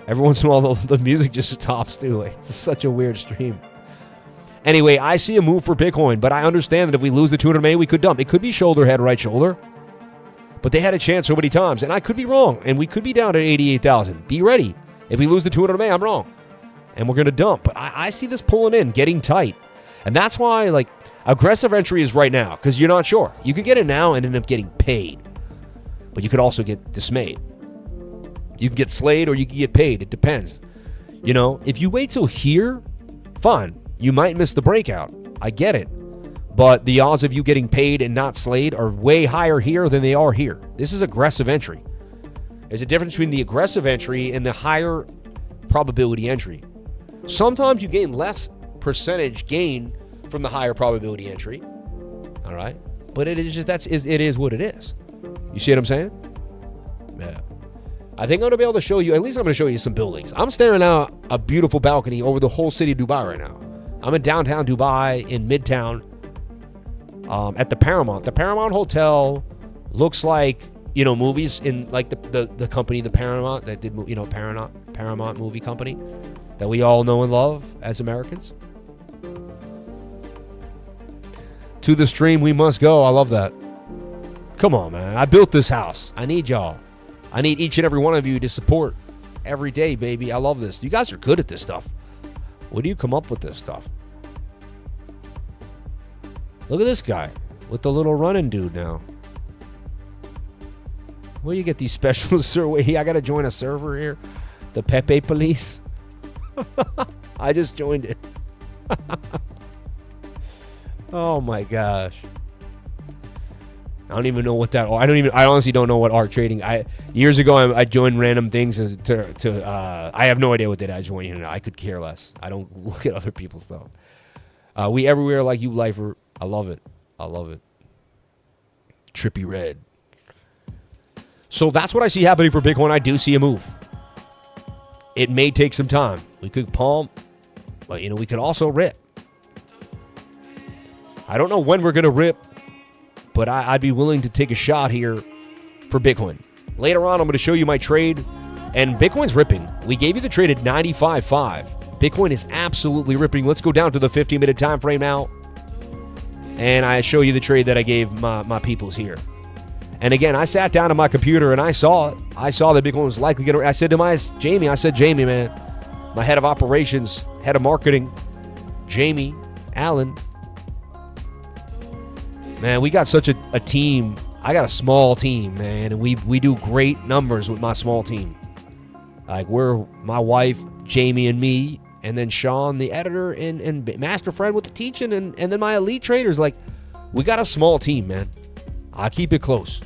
Every once in a while, the music just stops, too. Like, it's such a weird stream. Anyway, I see a move for Bitcoin, but I understand that if we lose the 200 MA, we could dump. It could be shoulder, head, right shoulder. But they had a chance so many times, and I could be wrong, and we could be down at 88,000. Be ready. If we lose the 200 MA, I'm wrong. And we're going to dump. But I see this pulling in, getting tight. And that's why, like, aggressive entry is right now, because you're not sure. You could get it now and end up getting paid. But you could also get dismayed. You can get slayed or you can get paid. It depends. You know, if you wait till here, fine. You might miss the breakout. I get it. But the odds of you getting paid and not slayed are way higher here than they are here. This is aggressive entry. There's a difference between the aggressive entry and the higher probability entry. Sometimes you gain less percentage gain from the higher probability entry. All right? But it is just it is what it is. You see what I'm saying? Yeah. I think I'm going to be able to show you, at least I'm going to show you some buildings. I'm staring out a beautiful balcony over the whole city of Dubai right now. I'm in downtown Dubai, in Midtown, at the Paramount. The Paramount Hotel looks like, you know, movies in, like, the company, the Paramount, that did, you know, Paramount movie company that we all know and love as Americans. To the stream we must go. I love that. Come on, man. I built this house. I need y'all. I need each and every one of you to support every day, baby. I love this. You guys are good at this stuff. Where do you come up with this stuff? Look at this guy with the little running dude now. Where do you get these specials, sir? Wait, I got to join a server here. The Pepe Police. I just joined it. Oh my gosh. I don't even know what that. I honestly don't know what ARC trading. Years ago I joined random things to I have no idea what I joined. You know, I could care less. I don't look at other people's stuff. We everywhere like you, lifer. I love it. I love it. Trippy red. So that's what I see happening for Bitcoin. I do see a move. It may take some time. We could palm, but you know, we could also rip. I don't know when we're gonna rip, but I'd be willing to take a shot here for Bitcoin. Later on, I'm going to show you my trade, and Bitcoin's ripping. We gave you the trade at 95.5. Bitcoin is absolutely ripping. Let's go down to the 15-minute time frame now, and I show you the trade that I gave my peoples here. And again, I sat down on my computer, and I saw it. I saw that Bitcoin was likely going to... I said to Jamie, man, my head of operations, head of marketing, Jamie Allen, man, we got such a team. I got a small team, man, and we do great numbers with my small team. Like, we're my wife, Jamie, and me, and then Sean, the editor, and master friend with the teaching, and then my elite traders. Like, we got a small team, man. I keep it close.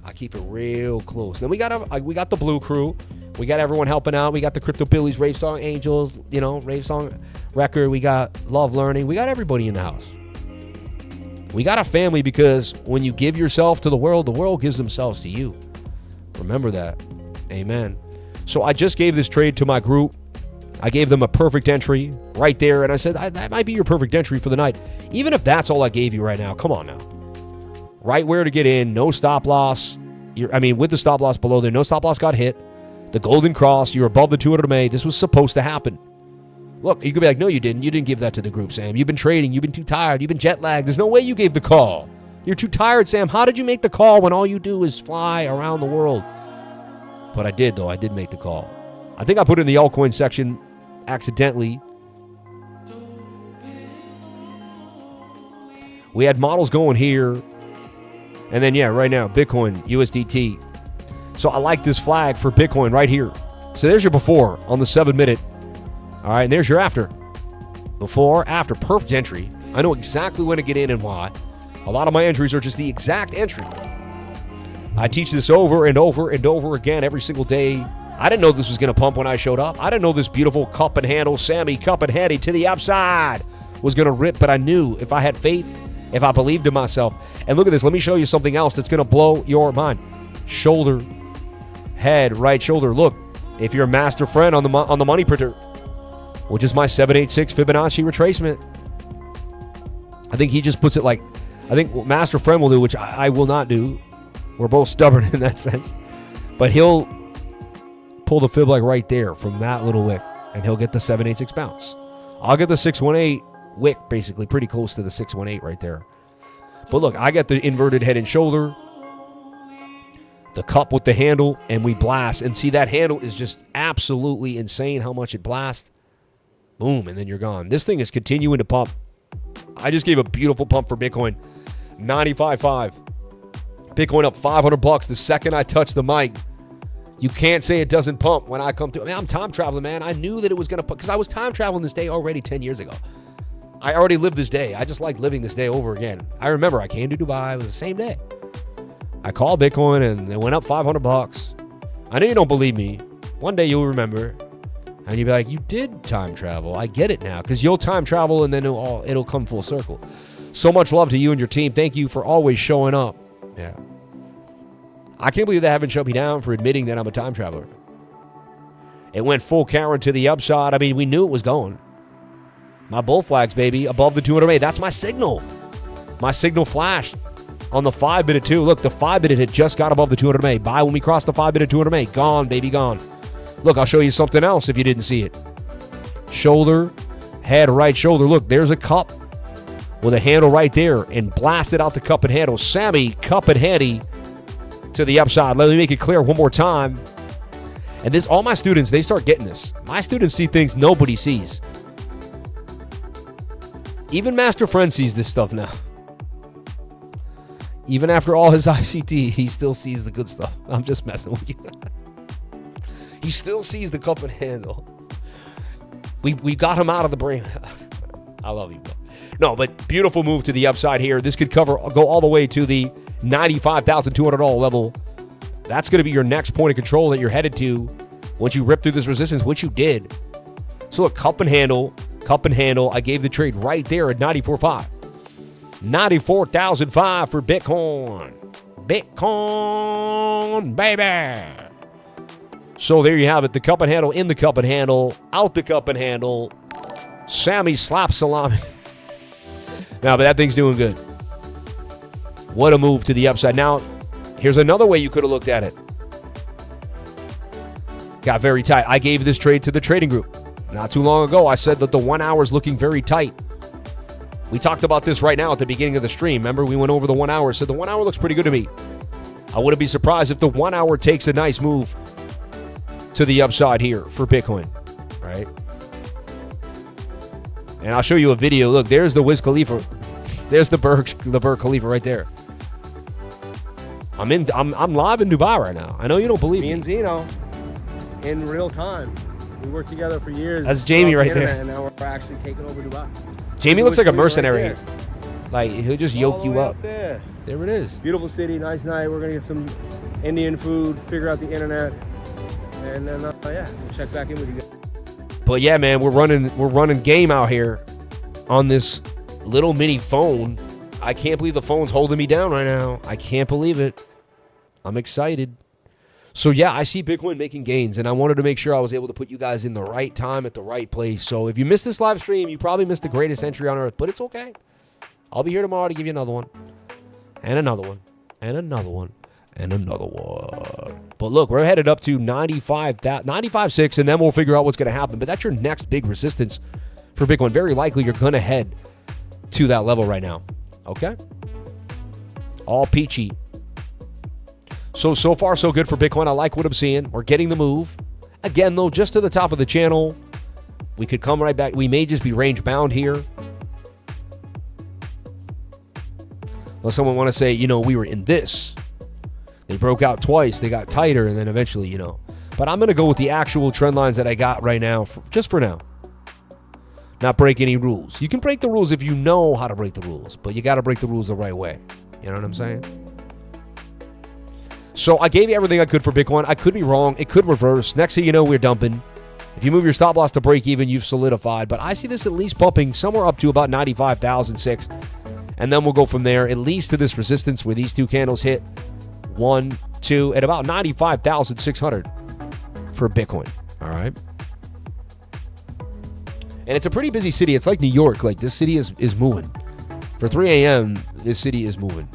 I keep it real close. Then we got the Blue Crew. We got everyone helping out. We got the Crypto Billies, Rave Song Angels, you know, Rave Song Record. We got Love Learning. We got everybody in the house. We got a family because when you give yourself to the world gives themselves to you. Remember that. Amen. So I just gave this trade to my group. I gave them a perfect entry right there, and I said, that might be your perfect entry for the night. Even if that's all I gave you right now, come on now. Right where to get in, no stop loss. With the stop loss below there, no stop loss got hit. The golden cross, you're above the 200 MA. This was supposed to happen. Look, you could be like, no, you didn't. You didn't give that to the group, Sam. You've been trading. You've been too tired. You've been jet lagged. There's no way you gave the call. You're too tired, Sam. How did you make the call when all you do is fly around the world? But I did, though. I did make the call. I think I put it in the altcoin section accidentally. We had models going here. And then, yeah, right now, Bitcoin, USDT. So I like this flag for Bitcoin right here. So there's your before on the 7-minute. All right, and there's your after. Before, after, perfect entry. I know exactly when to get in and why. A lot of my entries are just the exact entry. I teach this over and over and over again every single day. I didn't know this was going to pump when I showed up. I didn't know this beautiful cup and handle, Sammy cup and handy to the upside was going to rip, but I knew if I had faith, if I believed in myself. And look at this. Let me show you something else that's going to blow your mind. Shoulder, head, right shoulder. Look, if you're a master friend on the money printer, which is my 786 Fibonacci retracement. I think he just puts it like, I think what Master Friend will do, which I will not do. We're both stubborn in that sense. But he'll pull the fib like right there from that little wick, and he'll get the 786 bounce. I'll get the 618 wick, basically pretty close to the 618 right there. But look, I got the inverted head and shoulder, the cup with the handle, and we blast. And see, that handle is just absolutely insane how much it blasts. Boom, and then you're gone. This thing is continuing to pump. I just gave a beautiful pump for Bitcoin. 95.5. Bitcoin up $500 the second I touch the mic. You can't say it doesn't pump when I come to. I'm time traveling, man. I knew that it was going to pump because I was time traveling this day already 10 years ago. I already lived this day. I just like living this day over again. I remember I came to Dubai. It was the same day. I called Bitcoin and it went up $500. I know you don't believe me. One day you'll remember. And you'll be like, you did time travel. I get it now. Because you'll time travel and then it'll come full circle. So much love to you and your team. Thank you for always showing up. Yeah. I can't believe they haven't shut me down for admitting that I'm a time traveler. It went full Karen to the upside. I mean, we knew it was going. My bull flags, baby, above the 200 MA. That's my signal. My signal flashed on the 5-minute too. Look, the 5-minute had just got above the 200 MA. Buy when we crossed the 5-minute 200 MA. Gone, baby, gone. Look, I'll show you something else if you didn't see it. Shoulder, head, right shoulder. Look, there's a cup with a handle right there and blasted out the cup and handle. Sammy, cup and handy to the upside. Let me make it clear one more time. And this, all my students, they start getting this. My students see things nobody sees. Even Master Friend sees this stuff now. Even after all his ICT, he still sees the good stuff. I'm just messing with you. He still sees the cup and handle. We got him out of the brain. I love you, bro. No, but beautiful move to the upside here. This could go all the way to the $95,200 level. That's going to be your next point of control that you're headed to once you rip through this resistance, which you did. So look, cup and handle. I gave the trade right there at 94.5. 94,005 for Bitcoin. Bitcoin, baby. So there you have it. The cup and handle, in the cup and handle, out the cup and handle. Sammy slap salami. Now, but that thing's doing good. What a move to the upside. Now, here's another way you could have looked at it. Got very tight. I gave this trade to the trading group. Not too long ago, I said that the 1 hour is looking very tight. We talked about this right now at the beginning of the stream. Remember, we went over the 1 hour. Said the 1 hour looks pretty good to me. I wouldn't be surprised if the 1 hour takes a nice move to the upside here for Bitcoin, right? And I'll show you a video. Look, there's the Wiz Khalifa. There's the Burj Khalifa right there. I'm live in Dubai right now. I know you don't believe me. Me and Zeno in real time. We worked together for years. That's Jamie right there. And now we're actually taking over Dubai. Jamie looks like a mercenary. Right like he'll just yoke you up. There it is. Beautiful city, nice night. We're gonna get some Indian food, figure out the internet, and then yeah, we'll check back in with you guys. But yeah, man, we're running game out here on this little mini phone. I can't believe the phone's holding me down right now. I can't believe it. I'm excited. So, yeah, I see Bitcoin making gains, and I wanted to make sure I was able to put you guys in the right time at the right place. So if you missed this live stream, you probably missed the greatest entry on earth, but it's okay. I'll be here tomorrow to give you another one, and another one, and another one, and another one. But look, we're headed up to 95.6, and then we'll figure out what's going to happen. But that's your next big resistance for Bitcoin. Very likely you're going to head to that level right now. Okay? All peachy. So far, so good for Bitcoin. I like what I'm seeing. We're getting the move. Again, though, just to the top of the channel. We could come right back. We may just be range bound here. Unless someone want to say, we were in this. They broke out twice. They got tighter, and then eventually, But I'm going to go with the actual trend lines that I got right now, just for now. Not break any rules. You can break the rules if you know how to break the rules, but you got to break the rules the right way. You know what I'm saying? So I gave you everything I could for Bitcoin. I could be wrong. It could reverse. Next thing you know, we're dumping. If you move your stop loss to break even, you've solidified. But I see this at least bumping somewhere up to about 95,006. And then we'll go from there, at least to this resistance where these two candles hit. 1, 2, at about 95,600 for Bitcoin. All right. And it's a pretty busy city. It's like New York. Like, this city is moving. For 3 a.m., this city is moving.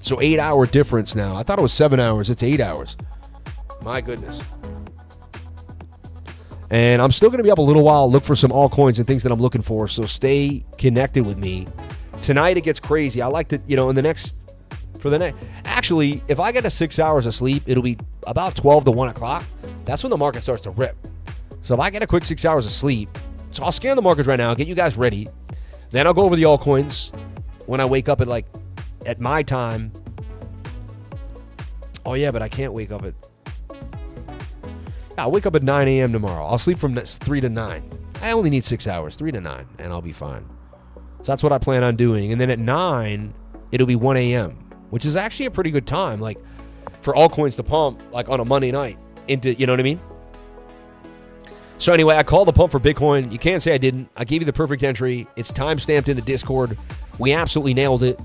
So 8-hour difference now. I thought it was 7 hours. It's 8 hours. My goodness. And I'm still going to be up a little while, look for some altcoins and things that I'm looking for. So stay connected with me. Tonight it gets crazy. I like to, actually, if I get to 6 hours of sleep, it'll be about 12 to 1 o'clock. That's when the market starts to rip. So if I get a quick 6 hours of sleep, so I'll scan the markets right now, get you guys ready. Then I'll go over the altcoins when I wake up at my time. Oh, yeah, but I can't wake up I'll wake up at 9 a.m. tomorrow. I'll sleep from 3 to 9. I only need 6 hours, 3 to 9, and I'll be fine. So that's what I plan on doing. And then at 9, it'll be 1 a.m., which is actually a pretty good time, like, for altcoins to pump, like, on a Monday night into, you know what I mean? So anyway, I called the pump for Bitcoin. You can't say I didn't. I gave you the perfect entry. It's time-stamped in the Discord. We absolutely nailed it.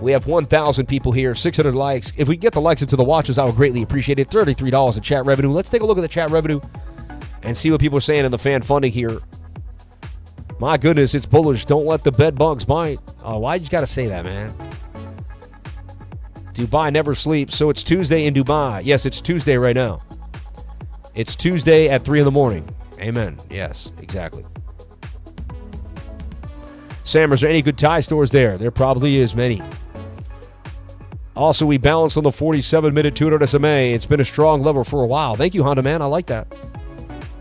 We have 1,000 people here, 600 likes. If we get the likes into the watches, I would greatly appreciate it. $33 in chat revenue. Let's take a look at the chat revenue and see what people are saying in the fan funding here. My goodness, it's bullish. Don't let the bed bugs bite. Oh, why you got to say that, man? Dubai never sleeps. So it's Tuesday in Dubai. Yes, it's Tuesday right now. It's Tuesday at 3 in the morning. Amen. Yes, exactly. Sam, is there any good Thai stores there? There probably is many. Also, we balanced on the 47-minute 200 SMA. It's been a strong level for a while. Thank you, Honda Man. I like that.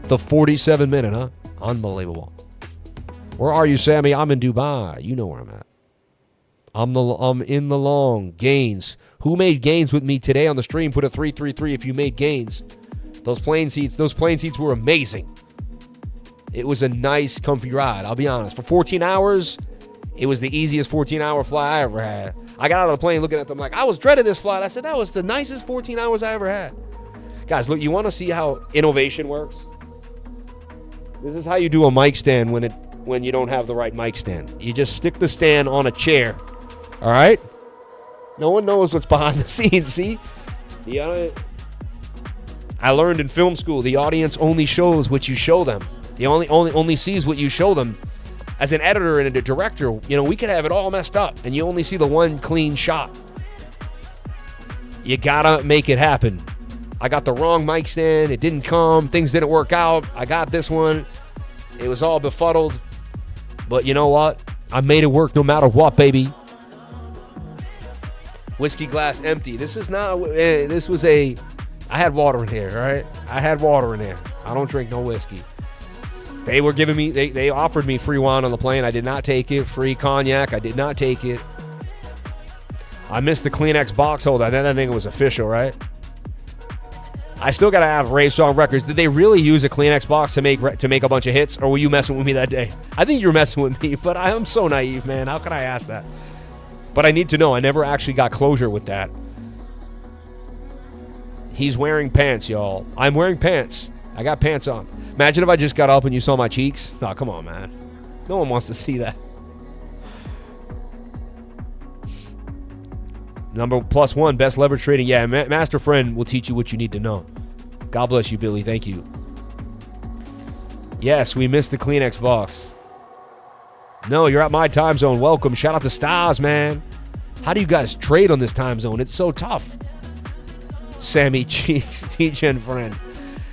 The 47-minute, huh? Unbelievable. Where are you, Sammy? I'm in Dubai. You know where I'm at. I'm in the long. Gains. Who made gains with me today on the stream? Put a 333 if you made gains. Those plane seats were amazing. It was a nice, comfy ride. I'll be honest. For 14 hours, it was the easiest 14-hour flight I ever had. I got out of the plane looking at them like, I was dreading this flight. I said, that was the nicest 14 hours I ever had. Guys, look, you want to see how innovation works? This is how you do a mic stand when you don't have the right mic stand. You just stick the stand on a chair. All right? No one knows what's behind the scenes, see? I learned in film school, the audience only shows what you show them. They only sees what you show them. As an editor and a director, we could have it all messed up, and you only see the one clean shot. You gotta make it happen. I got the wrong mic stand. It didn't come. Things didn't work out. I got this one. It was all befuddled. But you know what? I made it work no matter what, baby. Whiskey glass empty. This is not. This was a. I had water in here, all right? I had water in there. I don't drink no whiskey. They were giving me, they offered me free wine on the plane. I did not take it. Free cognac. I did not take it. I missed the Kleenex box holder. I didn't think it was official, right? I still got to have Rave Song Records. Did they really use a Kleenex box to make a bunch of hits? Or were you messing with me that day? I think you were messing with me, but I'm so naive, man. How could I ask that? But I need to know. I never actually got closure with that. He's wearing pants, y'all. I'm wearing pants. I got pants on. Imagine if I just got up and you saw my cheeks. Oh, come on, man. No one wants to see that. Number +1, best leverage trading. Yeah, Master Friend will teach you what you need to know. God bless you, Billy. Thank you. Yes, we missed the Kleenex box. No, you're at my time zone. Welcome. Shout out to Styles, man. How do you guys trade on this time zone? It's so tough. Sammy Cheeks, TGen friend.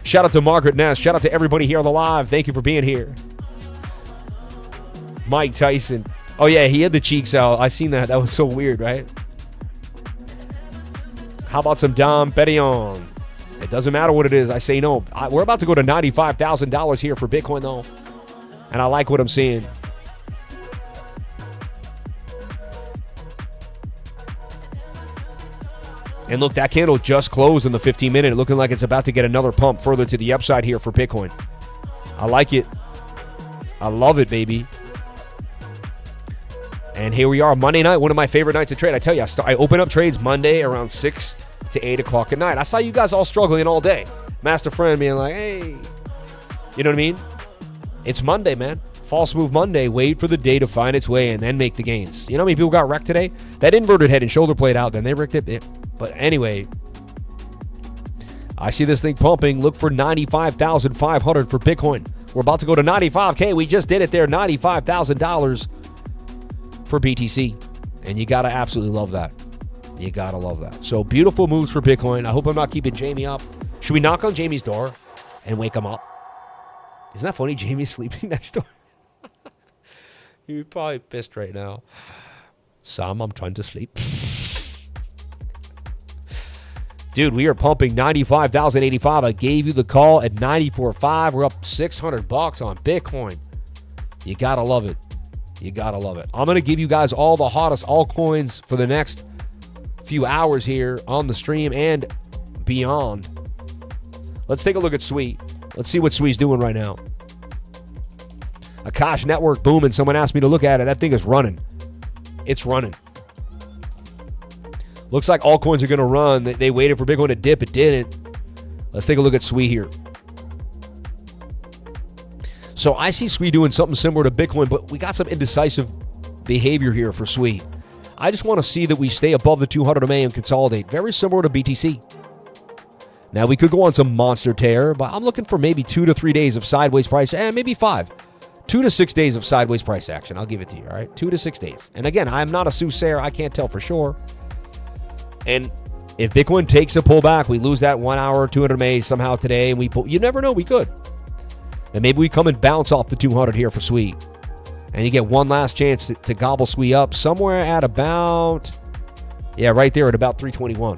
Shout out to Margaret Ness. Shout out to everybody here on the live. Thank you for being here. Mike Tyson. Oh, yeah, he had the cheeks out. I seen that. That was so weird, right? How about some Dom Perignon? It doesn't matter what it is. I say no. We're about to go to $95,000 here for Bitcoin, though. And I like what I'm seeing. And look, that candle just closed in the 15-minute, looking like it's about to get another pump further to the upside here for Bitcoin. I like it. I love it, baby. And here we are, Monday night, one of my favorite nights to trade. I tell you, I open up trades Monday around 6 to 8 o'clock at night. I saw you guys all struggling all day. Master Friend being like, hey. You know what I mean? It's Monday, man. False move Monday. Wait for the day to find its way and then make the gains. You know how many people got wrecked today? That inverted head and shoulder played out, then they wrecked it. But anyway, I see this thing pumping. Look for 95,500 for Bitcoin. We're about to go to 95K. We just did it there. $95,000 for BTC. And you got to absolutely love that. You got to love that. So beautiful moves for Bitcoin. I hope I'm not keeping Jamie up. Should we knock on Jamie's door and wake him up? Isn't that funny? Jamie's sleeping next door. You're probably pissed right now. Sam, I'm trying to sleep. Dude, we are pumping 95,085. I gave you the call at 94.5. We're up $600 on Bitcoin. You got to love it. You got to love it. I'm going to give you guys all the hottest altcoins for the next few hours here on the stream and beyond. Let's take a look at Sweet. Let's see what Sweet's doing right now. Akash Network booming. Someone asked me to look at it. That thing is running. It's running. Looks like altcoins are going to run. They waited for Bitcoin to dip. It didn't. Let's take a look at Sui here. So I see Sui doing something similar to Bitcoin, but we got some indecisive behavior here for Sui. I just want to see that we stay above the 200 MA and consolidate. Very similar to BTC. Now, we could go on some monster tear, but I'm looking for maybe 2 to 3 days of sideways price, maybe 5. 2 to 6 days of sideways price action. I'll give it to you, all right? 2 to 6 days. And again, I'm not a soothsayer. I can't tell for sure. And if Bitcoin takes a pullback, we lose that 1 hour, 200 MA somehow today, and we pull. You never know, we could. And maybe we come and bounce off the 200 here for Sui. And you get one last chance to gobble Sui up somewhere at about, right there at about 321.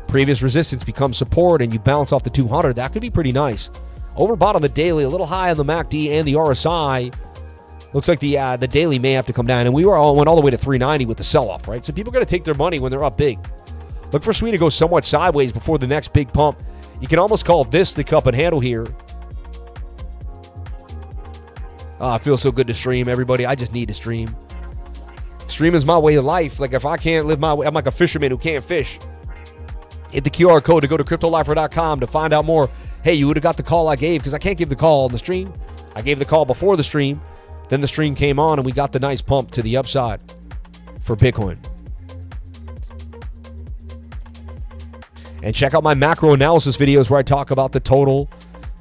Previous resistance becomes support, and you bounce off the 200. That could be pretty nice. Overbought on the daily, a little high on the MACD and the RSI. Looks like the daily may have to come down, and we went all the way to 390 with the sell-off, right? So people are going to take their money when they're up big. Look for Sui to go somewhat sideways before the next big pump. You can almost call this the cup and handle here. I feel so good to stream, everybody. I just need to stream. Stream is my way of life. Like, if I can't live my way, I'm like a fisherman who can't fish. Hit the QR code to go to cryptolifer.com to find out more. Hey, you would have got the call I gave, because I can't give the call on the stream. I gave the call before the stream. Then the stream came on, and we got the nice pump to the upside for Bitcoin. And check out my macro analysis videos where I talk about the total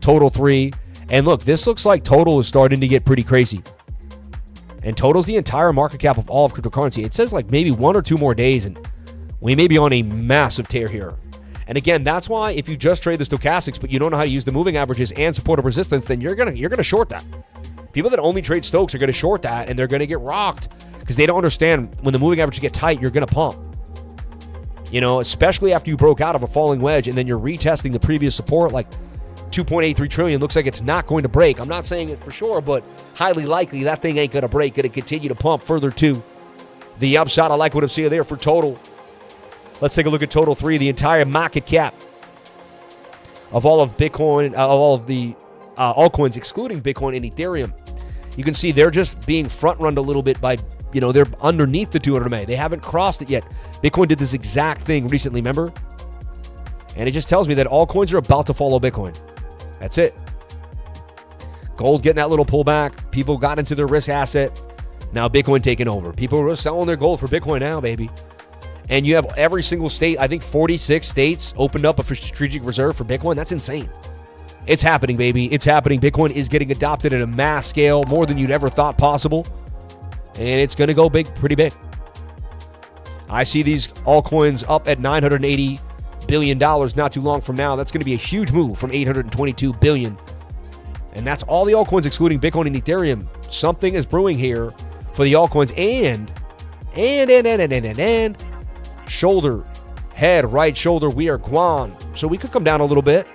3. And look, this looks like total is starting to get pretty crazy. And total's the entire market cap of all of cryptocurrency. It says like maybe 1 or 2 more days, and we may be on a massive tear here. And again, that's why if you just trade the stochastics, but you don't know how to use the moving averages and supportive resistance, then you're gonna short that. People that only trade Stokes are gonna short that, and they're gonna get rocked because they don't understand when the moving averages get tight, you're gonna pump. You know, especially after you broke out of a falling wedge and then you're retesting the previous support, like 2.83 trillion looks like it's not going to break. I'm not saying it for sure, but highly likely that thing ain't going to break. Going to continue to pump further to the upside. I like what I'm seeing there for total. Let's take a look at total 3, the entire market cap of all of Bitcoin, of all of the altcoins, excluding Bitcoin and Ethereum. You can see they're just being front-runned a little bit by, they're underneath the 200 MA. They haven't crossed it yet. Bitcoin did this exact thing recently, remember? And it just tells me that altcoins are about to follow Bitcoin. That's it. Gold getting that little pullback. People got into their risk asset. Now Bitcoin taking over. People are selling their gold for Bitcoin now, baby. and you have every single state, I think 46 states opened up a strategic reserve for Bitcoin. That's insane. It's happening, baby. It's happening. Bitcoin is getting adopted at a mass scale, more than you'd ever thought possible. And it's going to go big, pretty big. I see these altcoins up at $980 billion not too long from now. That's going to be a huge move from $822 billion. And that's all the altcoins excluding Bitcoin and Ethereum. Something is brewing here for the altcoins. And shoulder, head, right shoulder, we are Guan. So we could come down a little bit.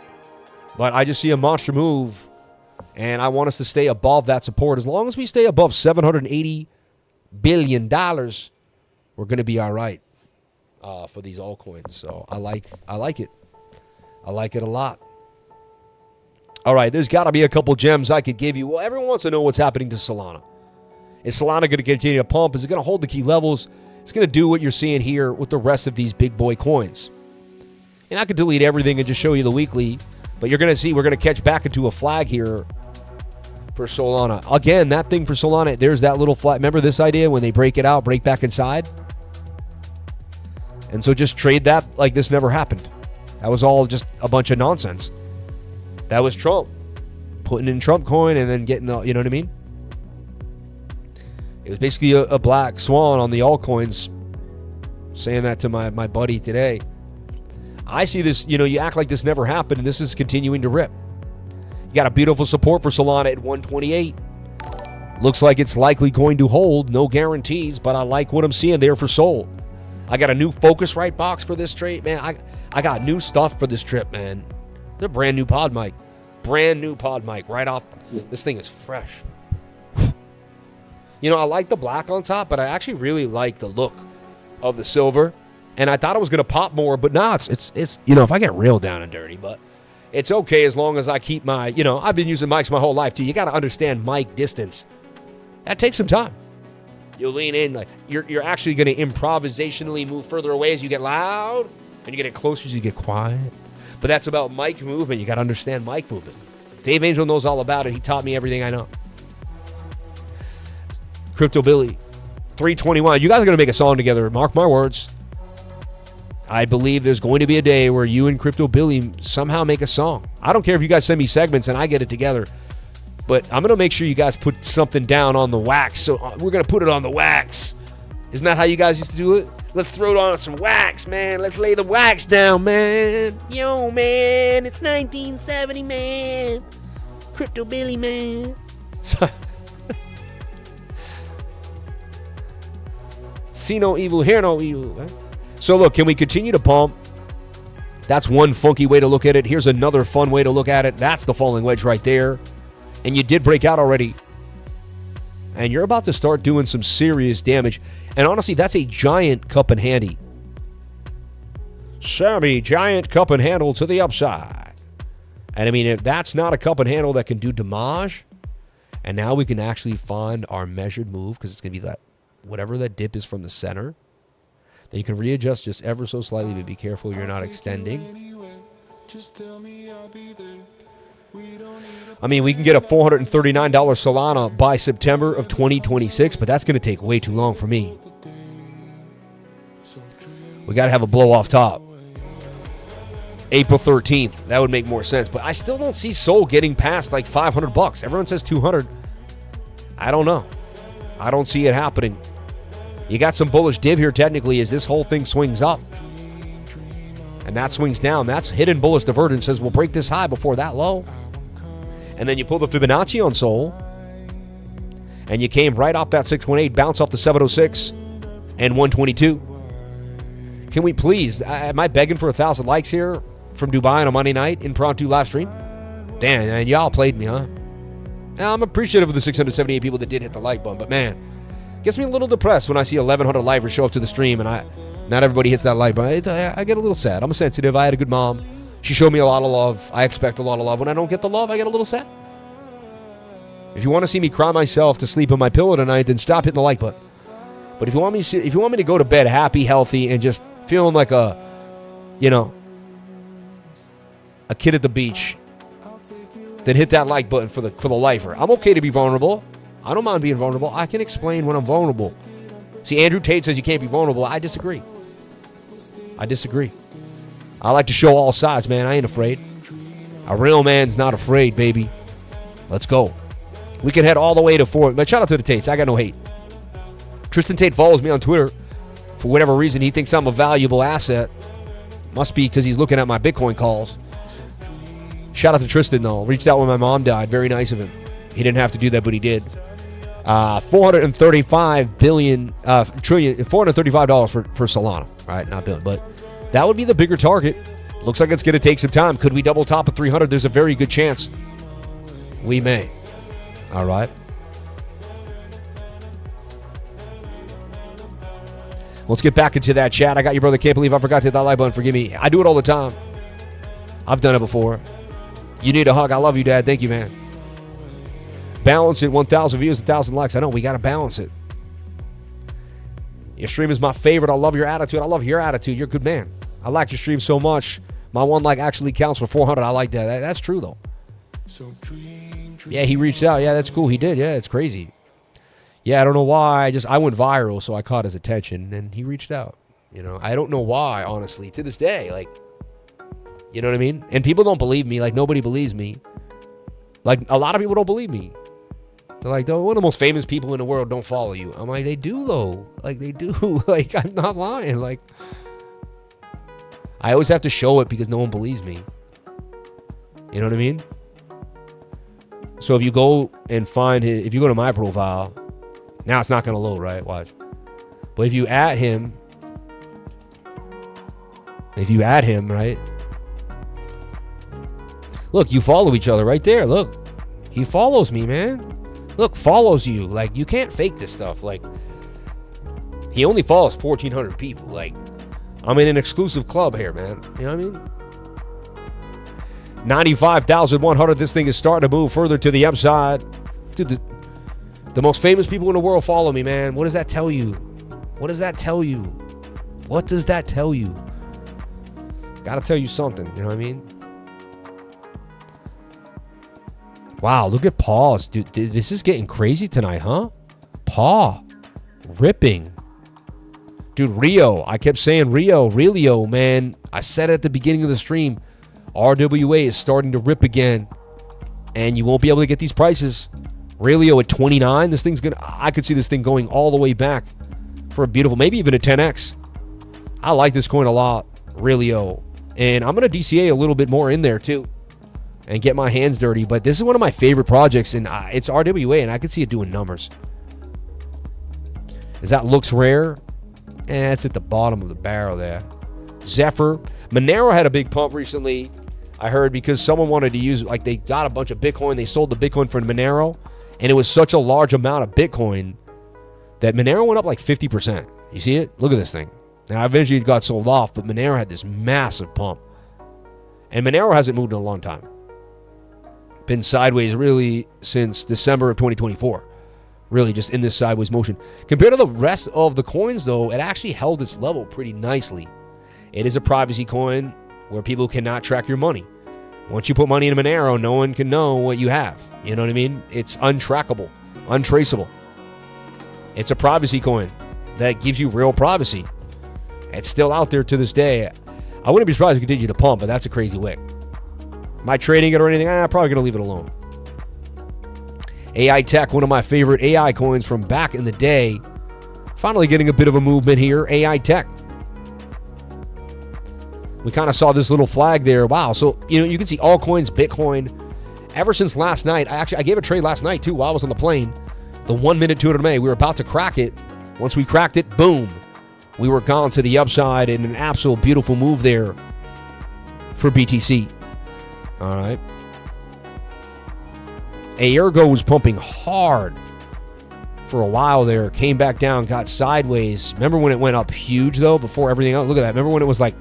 But I just see a monster move. And I want us to stay above that support. As long as we stay above $780 billion, we're going to be all right for these altcoins. So I like it. I like it a lot. All right, there's got to be a couple gems I could give you. Well, everyone wants to know what's happening to Solana. Is Solana going to continue to pump? Is it going to hold the key levels? It's going to do what you're seeing here with the rest of these big boy coins. And I could delete everything and just show you the weekly. But you're going to see we're going to catch back into a flag here for Solana. Again, that thing for Solana, there's that little flag. Remember this idea when they break it out, break back inside? And so just trade that like this never happened. That was all just a bunch of nonsense. That was Trump putting in Trump coin and then getting the, you know what I mean? It was basically a black swan on the altcoins, saying that to my buddy today. I see this, you act like this never happened, and this is continuing to rip. You got a beautiful support for Solana at 128. Looks like it's likely going to hold. No guarantees, but I like what I'm seeing there for Sol. I got a new Focusrite box for this trade, man. I got new stuff for this trip, man. They're brand new pod mic. Brand new pod mic right off. This thing is fresh. I like the black on top, but I actually really like the look of the silver. And I thought it was going to pop more, but no, it's if I get real down and dirty, but it's okay as long as I keep my, I've been using mics my whole life too. You got to understand mic distance. That takes some time. You lean in, like you're actually going to improvisationally move further away as you get loud, and you get it closer as you get quiet. But that's about mic movement. You got to understand mic movement. Dave Angel knows all about it. He taught me everything I know. Crypto Billy, 321. You guys are going to make a song together. Mark my words. I believe there's going to be a day where you and Crypto Billy somehow make a song. I don't care if you guys send me segments and I get it together, but I'm going to make sure you guys put something down on the wax. So we're going to put it on the wax. Isn't that how you guys used to do it? Let's throw it on some wax, man. Let's lay the wax down, man. Yo, man, it's 1970, man. Crypto Billy, man. See no evil, hear no evil, man. So look, can we continue to pump? That's one funky way to look at it. Here's another fun way to look at it. That's the falling wedge right there. And you did break out already. And you're about to start doing some serious damage. And honestly, that's a giant cup and handy. Sammy, giant cup and handle to the upside. And I mean, if that's not a cup and handle that can do damage, and now we can actually find our measured move, because it's going to be that, whatever that dip is from the center. Then you can readjust just ever so slightly, but be careful you're not extending. I mean, we can get a $439 Solana by September of 2026, but that's going to take way too long for me. We got to have a blow off top. April 13th, that would make more sense. But I still don't see Sol getting past like $500. Everyone says 200. I don't know. I don't see it happening. You got some bullish div here technically as this whole thing swings up. And that swings down. That's hidden bullish divergence. Says we'll break this high before that low. And then you pull the Fibonacci on Sol. And you came right off that 618, bounce off the 706 and 122. Can we please, am I begging for 1,000 likes here from Dubai on a Monday night impromptu live stream? Damn, man, y'all played me, huh? Now, I'm appreciative of the 678 people that did hit the like button, but man, gets me a little depressed when I see 1,100 livers show up to the stream and not everybody hits that like button. I get a little sad. I'm sensitive. I had a good mom. She showed me a lot of love. I expect a lot of love. When I don't get the love, I get a little sad. If you want to see me cry myself to sleep on my pillow tonight, then stop hitting the like button. But if you want me to go to bed happy, healthy, and just feeling like a kid at the beach, then hit that like button for the lifer. I'm okay to be vulnerable. I don't mind being vulnerable. I can explain when I'm vulnerable. See, Andrew Tate says you can't be vulnerable. I disagree. I disagree. I like to show all sides, man. I ain't afraid. A real man's not afraid, baby. Let's go. We can head all the way to 4. But shout out to the Tates. I got no hate. Tristan Tate follows me on Twitter. For whatever reason, he thinks I'm a valuable asset. Must be because he's looking at my Bitcoin calls. Shout out to Tristan, though. Reached out when my mom died. Very nice of him. He didn't have to do that, but he did. $435 for Solana. Right? Not billion, but that would be the bigger target. Looks like it's going to take some time. Could we double top of 300? There's a very good chance. We may. All right. Let's get back into that chat. I got you, brother. Can't believe I forgot to hit that like button. Forgive me. I do it all the time. I've done it before. You need a hug. I love you, Dad. Thank you, man. Balance it. 1,000 views, 1,000 likes. I know. We got to balance it. Your stream is my favorite. I love your attitude. I love your attitude. You're a good man. I like your stream so much. My one like actually counts for 400. I like that. That's true, though. Yeah, he reached out. Yeah, that's cool. He did. Yeah, it's crazy. Yeah, I don't know why. I went viral, so I caught his attention, and he reached out. You know, I don't know why, honestly, to this day. Like, you know what I mean? And people don't believe me. Like, nobody believes me. Like, a lot of people don't believe me. They're like, one of the most famous people in the world don't follow you. I'm like, they do, though. Like, they do. Like, I'm not lying. Like, I always have to show it because no one believes me. You know what I mean? So if you go and find his, if you go to my profile, now it's not going to load, right? Watch. But if you add him, right? Look, you follow each other right there. Look, he follows me, man. Look, follows you. Like, you can't fake this stuff. Like, he only follows 1,400 people. Like, I'm in an exclusive club here, man. You know what I mean? 95,100. This thing is starting to move further to the upside. Dude, the most famous people in the world follow me, man. What does that tell you? What does that tell you? What does that tell you? Gotta tell you something. You know what I mean? Wow, look at Paws. Dude, this is getting crazy tonight, huh? Paw. Ripping. Dude, Rio. I kept saying Relio, man. I said it at the beginning of the stream. RWA is starting to rip again. And you won't be able to get these prices. Relio at 29. This thing's I could see this thing going all the way back for a beautiful, maybe even a 10x. I like this coin a lot. Relio. And I'm going to DCA a little bit more in there too. And get my hands dirty. But this is one of my favorite projects. And it's RWA. And I could see it doing numbers. As that looks rare. It's at the bottom of the barrel there. Zephyr. Monero had a big pump recently. I heard because someone wanted to use, like, they got a bunch of Bitcoin. They sold the Bitcoin for Monero. And it was such a large amount of Bitcoin that Monero went up like 50%. You see it? Look at this thing. Now, eventually it got sold off, but Monero had this massive pump. And Monero hasn't moved in a long time. Been sideways really since December of 2024. Really just in this sideways motion. Compared to the rest of the coins, though, it actually held its level pretty nicely. It is a privacy coin where people cannot track your money. Once you put money in Monero, no one can know what you have. You know what I mean? It's untrackable, untraceable. It's a privacy coin that gives you real privacy. It's still out there to this day. I wouldn't be surprised if it continued to pump, but that's a crazy wick. Am I trading it or anything? I'm probably going to leave it alone. AITECH, one of my favorite AI coins from back in the day. Finally getting a bit of a movement here. AITECH. We kind of saw this little flag there. Wow. So, you know, you can see all coins, Bitcoin, ever since last night. I gave a trade last night, too, while I was on the plane. The 1 minute 200 MA. We were about to crack it. Once we cracked it, boom. We were gone to the upside in an absolute beautiful move there for BTC. All right. AERGO was pumping hard for a while there. Came back down, got sideways. Remember when it went up huge, though, before everything else? Look at that. Remember when it was like,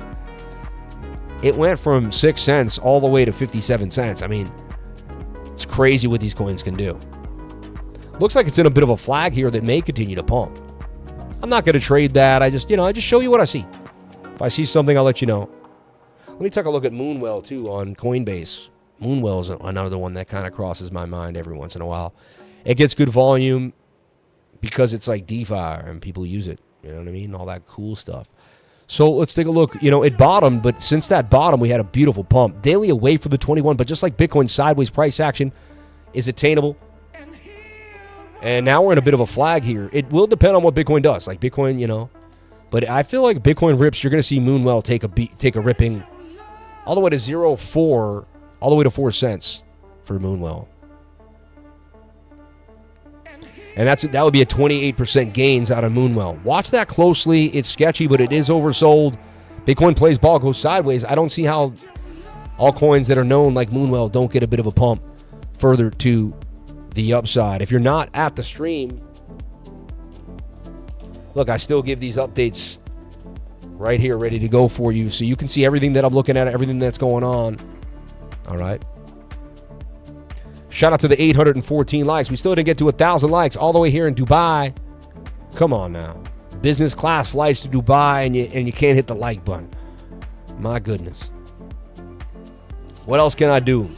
it went from 6 cents all the way to 57 cents. I mean, it's crazy what these coins can do. Looks like it's in a bit of a flag here that may continue to pump. I'm not going to trade that. I just show you what I see. If I see something, I'll let you know. Let me take a look at Moonwell, too, on Coinbase. Moonwell is another one that kind of crosses my mind every once in a while. It gets good volume because it's like DeFi and people use it. You know what I mean? All that cool stuff. So let's take a look. It bottomed, but since that bottom, we had a beautiful pump. Daily away for the 21, but just like Bitcoin, sideways price action is attainable. And now we're in a bit of a flag here. It will depend on what Bitcoin does. Like Bitcoin, but I feel like Bitcoin rips. You're going to see Moonwell take a ripping all the way to 0.4, all the way to 4 cents for Moonwell. And that would be a 28% gains out of Moonwell. Watch that closely. It's sketchy, but it is oversold. Bitcoin plays ball, goes sideways. I don't see how all coins that are known like Moonwell don't get a bit of a pump further to the upside. If you're not at the stream, look, I still give these updates right here ready to go for you so you can see everything that I'm looking at, everything that's going on. All right. Shout out to the 814 likes. We still didn't get to 1,000 likes all the way here in Dubai. Come on now. Business class flights to Dubai and you can't hit the like button. My goodness. What else can I do?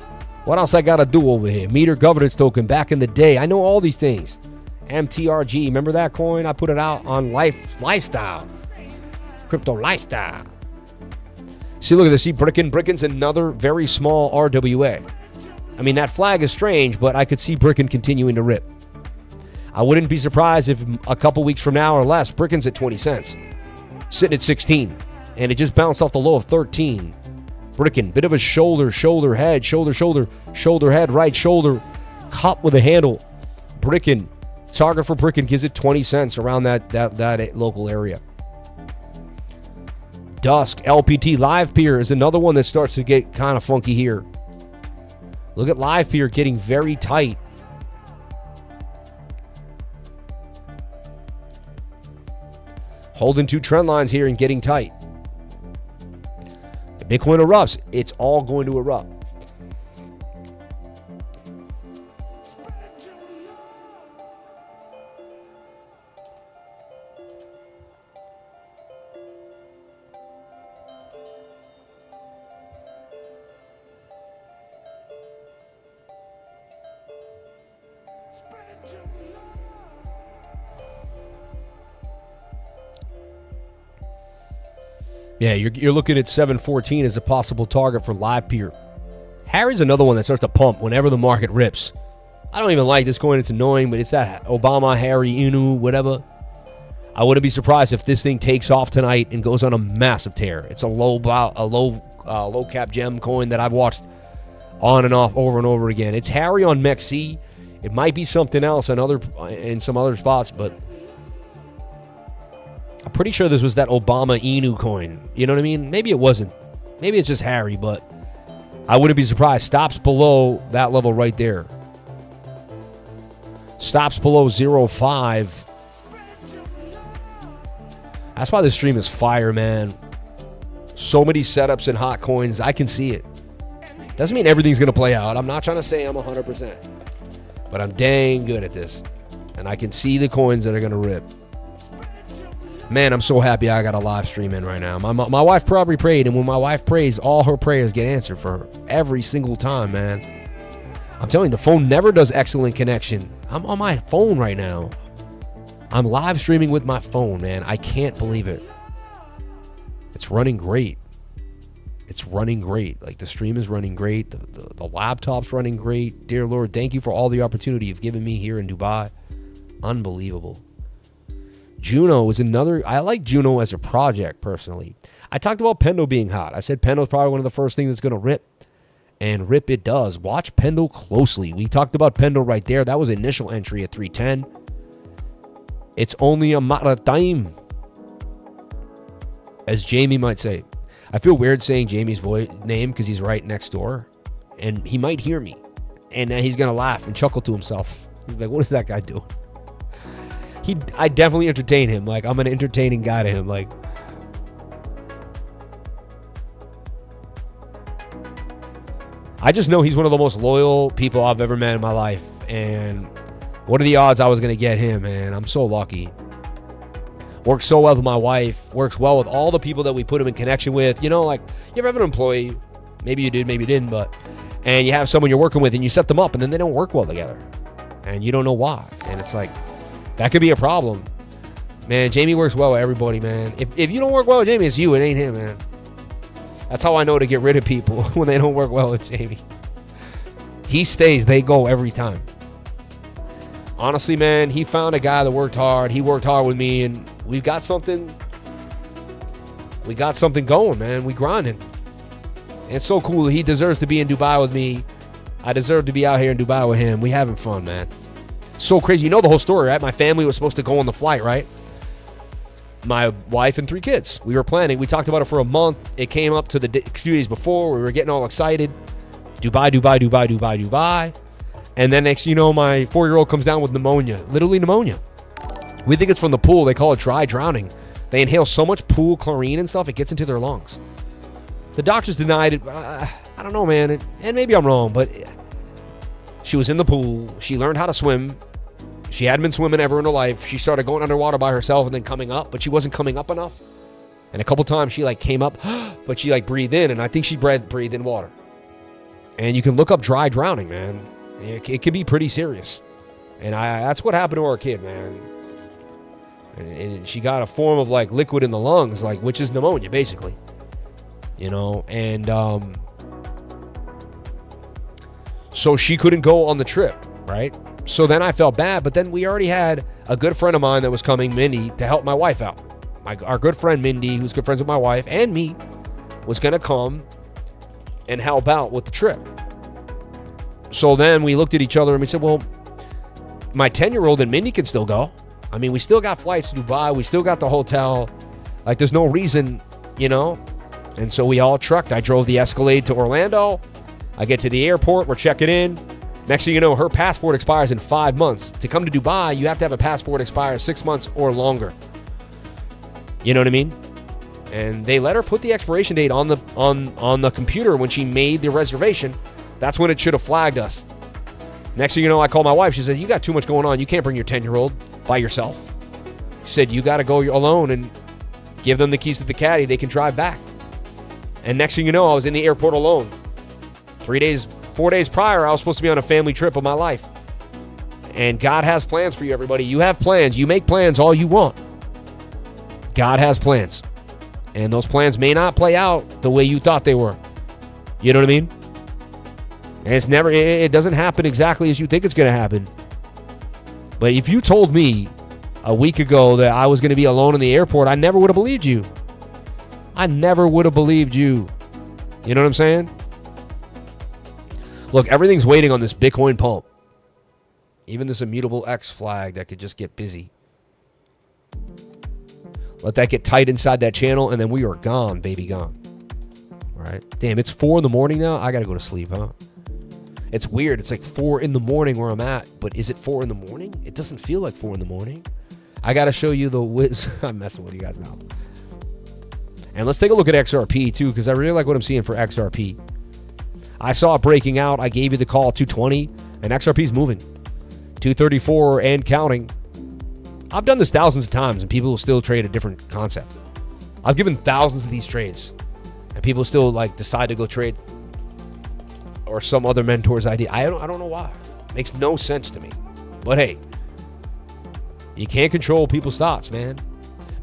What else I got to do over here? Meter governance token back in the day. I know all these things. MTRG. Remember that coin? I put it out on lifestyle. Crypto lifestyle. See, look at this. See, Bricken's another very small RWA. I mean, that flag is strange, but I could see Bricken continuing to rip. I wouldn't be surprised if a couple weeks from now or less, Bricken's at 20 cents, sitting at 16, and it just bounced off the low of 13. Bricken, bit of a shoulder, head, shoulder, head, right shoulder, cup with a handle. Bricken, target for Bricken gives it 20 cents around that local area. Dusk, LPT, Live Peer is another one that starts to get kind of funky here. Look at Live Peer getting very tight. Holding two trend lines here and getting tight. If Bitcoin erupts, it's all going to erupt. Yeah, you're looking at 714 as a possible target for Live Peer. Harry's another one that starts to pump whenever the market rips. I don't even like this coin. It's annoying, but it's that Obama, Harry, Inu, whatever. I wouldn't be surprised if this thing takes off tonight and goes on a massive tear. It's a low cap gem coin that I've watched on and off over and over again. It's Harry on MEXC. It might be something else in some other spots, but I'm pretty sure this was that Obama Inu coin. You know what I mean? Maybe it wasn't. Maybe it's just Harry, but I wouldn't be surprised. Stops below that level right there. Stops below 0.5. That's why this stream is fire, man. So many setups and hot coins. I can see it. Doesn't mean everything's going to play out. I'm not trying to say I'm 100%. But I'm dang good at this. And I can see the coins that are going to rip. Man, I'm so happy I got a live stream in right now. My wife probably prayed, and when my wife prays, all her prayers get answered for her every single time, man. I'm telling you, the phone never does excellent connection. I'm on my phone right now. I'm live streaming with my phone, man. I can't believe it. It's running great. It's running great. Like, the stream is running great. The laptop's running great. Dear Lord, thank you for all the opportunity you've given me here in Dubai. Unbelievable. Juno is another. I like Juno as a project, personally. I talked about PENDLE being hot. I said PENDLE is probably one of the first things that's going to rip. And rip it does. Watch PENDLE closely. We talked about PENDLE right there. That was initial entry at 310. It's only a matter of time, as Jamie might say. I feel weird saying Jamie's name because he's right next door. And he might hear me. And he's going to laugh and chuckle to himself. He's like, what is that guy doing? I definitely entertain him. Like, I'm an entertaining guy to him. Like, I just know he's one of the most loyal people I've ever met in my life. And what are the odds I was going to get him, man? I'm so lucky. Works so well with my wife. Works well with all the people that we put him in connection with. You know, like, you ever have an employee? Maybe you did, maybe you didn't, but... And you have someone you're working with and you set them up and then they don't work well together. And you don't know why. And it's like... That could be a problem. Man, Jamie works well with everybody, man. If you don't work well with Jamie, it's you. It ain't him, man. That's how I know to get rid of people when they don't work well with Jamie. He stays. They go every time. Honestly, man, he found a guy that worked hard. He worked hard with me, and we got something. We got something going, man. We grinding. And it's so cool. He deserves to be in Dubai with me. I deserve to be out here in Dubai with him. We having fun, man. So crazy. You know the whole story, right? My family was supposed to go on the flight, right? My wife and 3 kids. We were planning. We talked about it for a month. It came up to the 2 days before. We were getting all excited. Dubai, Dubai, Dubai, Dubai, Dubai. And then next, you know, my 4-year-old comes down with pneumonia. Literally pneumonia. We think it's from the pool. They call it dry drowning. They inhale so much pool chlorine and stuff, it gets into their lungs. The doctors denied it. I don't know, man. And maybe I'm wrong, but she was in the pool. She learned how to swim. She hadn't been swimming ever in her life. She started going underwater by herself and then coming up, but she wasn't coming up enough. And a couple times she like came up, but she like breathed in, and I think she breathed in water. And you can look up dry drowning, man. It can be pretty serious. And that's what happened to our kid, man. And she got a form of like liquid in the lungs, like, which is pneumonia, basically. You know, and so she couldn't go on the trip, right? So then I felt bad, but then we already had a good friend of mine that was coming, Mindy, to help my wife out. Our good friend Mindy, who's good friends with my wife and me, was going to come and help out with the trip. So then we looked at each other and we said, well, my 10-year-old and Mindy can still go. I mean, we still got flights to Dubai. We still got the hotel. Like, there's no reason, you know? And so we all trucked. I drove the Escalade to Orlando. I get to the airport. We're checking in. Next thing you know, her passport expires in 5 months. To come to Dubai, you have to have a passport expire 6 months or longer. You know what I mean? And they let her put the expiration date on the computer when she made the reservation. That's when it should have flagged us. Next thing you know, I call my wife. She said, you got too much going on. You can't bring your 10-year-old by yourself. She said, you got to go alone and give them the keys to the caddy. They can drive back. And next thing you know, I was in the airport alone. 4 days prior, I was supposed to be on a family trip of my life. And God has plans for you, everybody. You have plans. You make plans all you want. God has plans. And those plans may not play out the way you thought they were. You know what I mean? And it doesn't happen exactly as you think it's going to happen. But if you told me a week ago that I was going to be alone in the airport, I never would have believed you. I never would have believed you. You know what I'm saying? Look, everything's waiting on this Bitcoin pump. Even this immutable X flag that could just get busy. Let that get tight inside that channel, and then we are gone, baby, gone. All right. Damn, it's 4 in the morning now? I got to go to sleep, huh? It's weird. It's like 4 in the morning where I'm at, but is it 4 in the morning? It doesn't feel like 4 in the morning. I got to show you the whiz. I'm messing with you guys now. And let's take a look at XRP, too, because I really like what I'm seeing for XRP. I saw it breaking out. I gave you the call, 220, and XRP's moving. 234 and counting. I've done this thousands of times, and people will still trade a different concept. I've given thousands of these trades, and people still like decide to go trade or some other mentor's idea. I don't know why. It makes no sense to me. But hey, you can't control people's thoughts, man.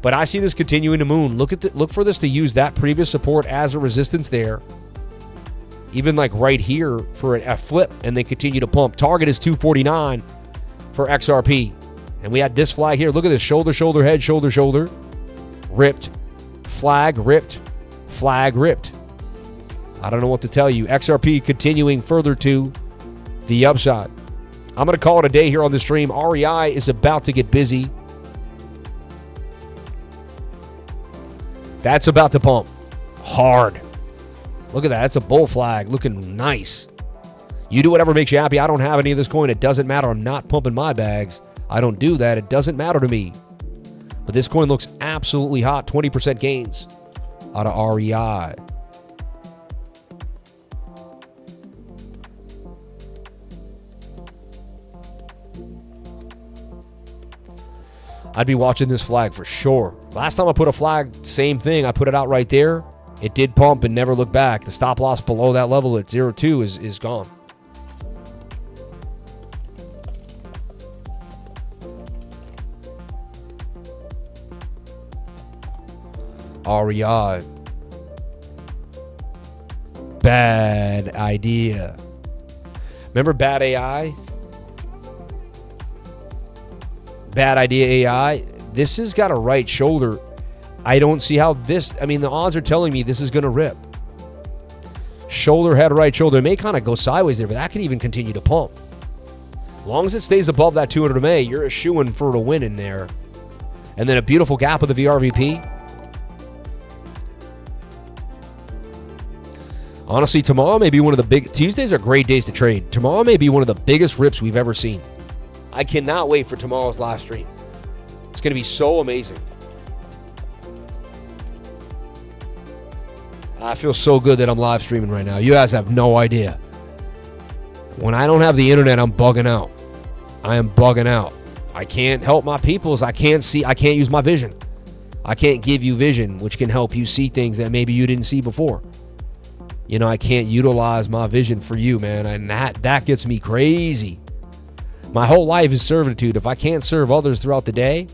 But I see this continuing to moon. Look for this to use that previous support as a resistance there. Even like right here for a flip, and they continue to pump. Target is 249 for XRP. And we had this flag here. Look at this. Shoulder, shoulder, head, shoulder, shoulder. Ripped. Flag, ripped. Flag, ripped. I don't know what to tell you. XRP continuing further to the upside. I'm going to call it a day here on the stream. REI is about to get busy. That's about to pump. Hard. Look at that. That's a bull flag. Looking nice. You do whatever makes you happy. I don't have any of this coin. It doesn't matter. I'm not pumping my bags. I don't do that. It doesn't matter to me. But this coin looks absolutely hot. 20% gains out of REI. I'd be watching this flag for sure. Last time I put a flag, same thing. I put it out right there. It did pump and never looked back. The stop loss below that level at 0.2 is gone. REI. Bad idea. Remember Bad AI? Bad idea AI. This has got a right shoulder. I don't see how this, I mean, the odds are telling me this is going to rip. Shoulder, head, right shoulder. It may kind of go sideways there, but that could even continue to pump. As long as it stays above that 200 MA, you're a shoo-in for a win in there. And then a beautiful gap of the VRVP. Honestly, tomorrow may be one of the big... Tuesdays are great days to trade. Tomorrow may be one of the biggest rips we've ever seen. I cannot wait for tomorrow's live stream. It's going to be so amazing. I feel so good that I'm live streaming right now. You guys have no idea. When I don't have the internet, I'm bugging out. I am bugging out. I can't help my peoples. I can't see. I can't use my vision. I can't give you vision, which can help you see things that maybe you didn't see before. You know, I can't utilize my vision for you, man. And that gets me crazy. My whole life is servitude. If I can't serve others throughout the day,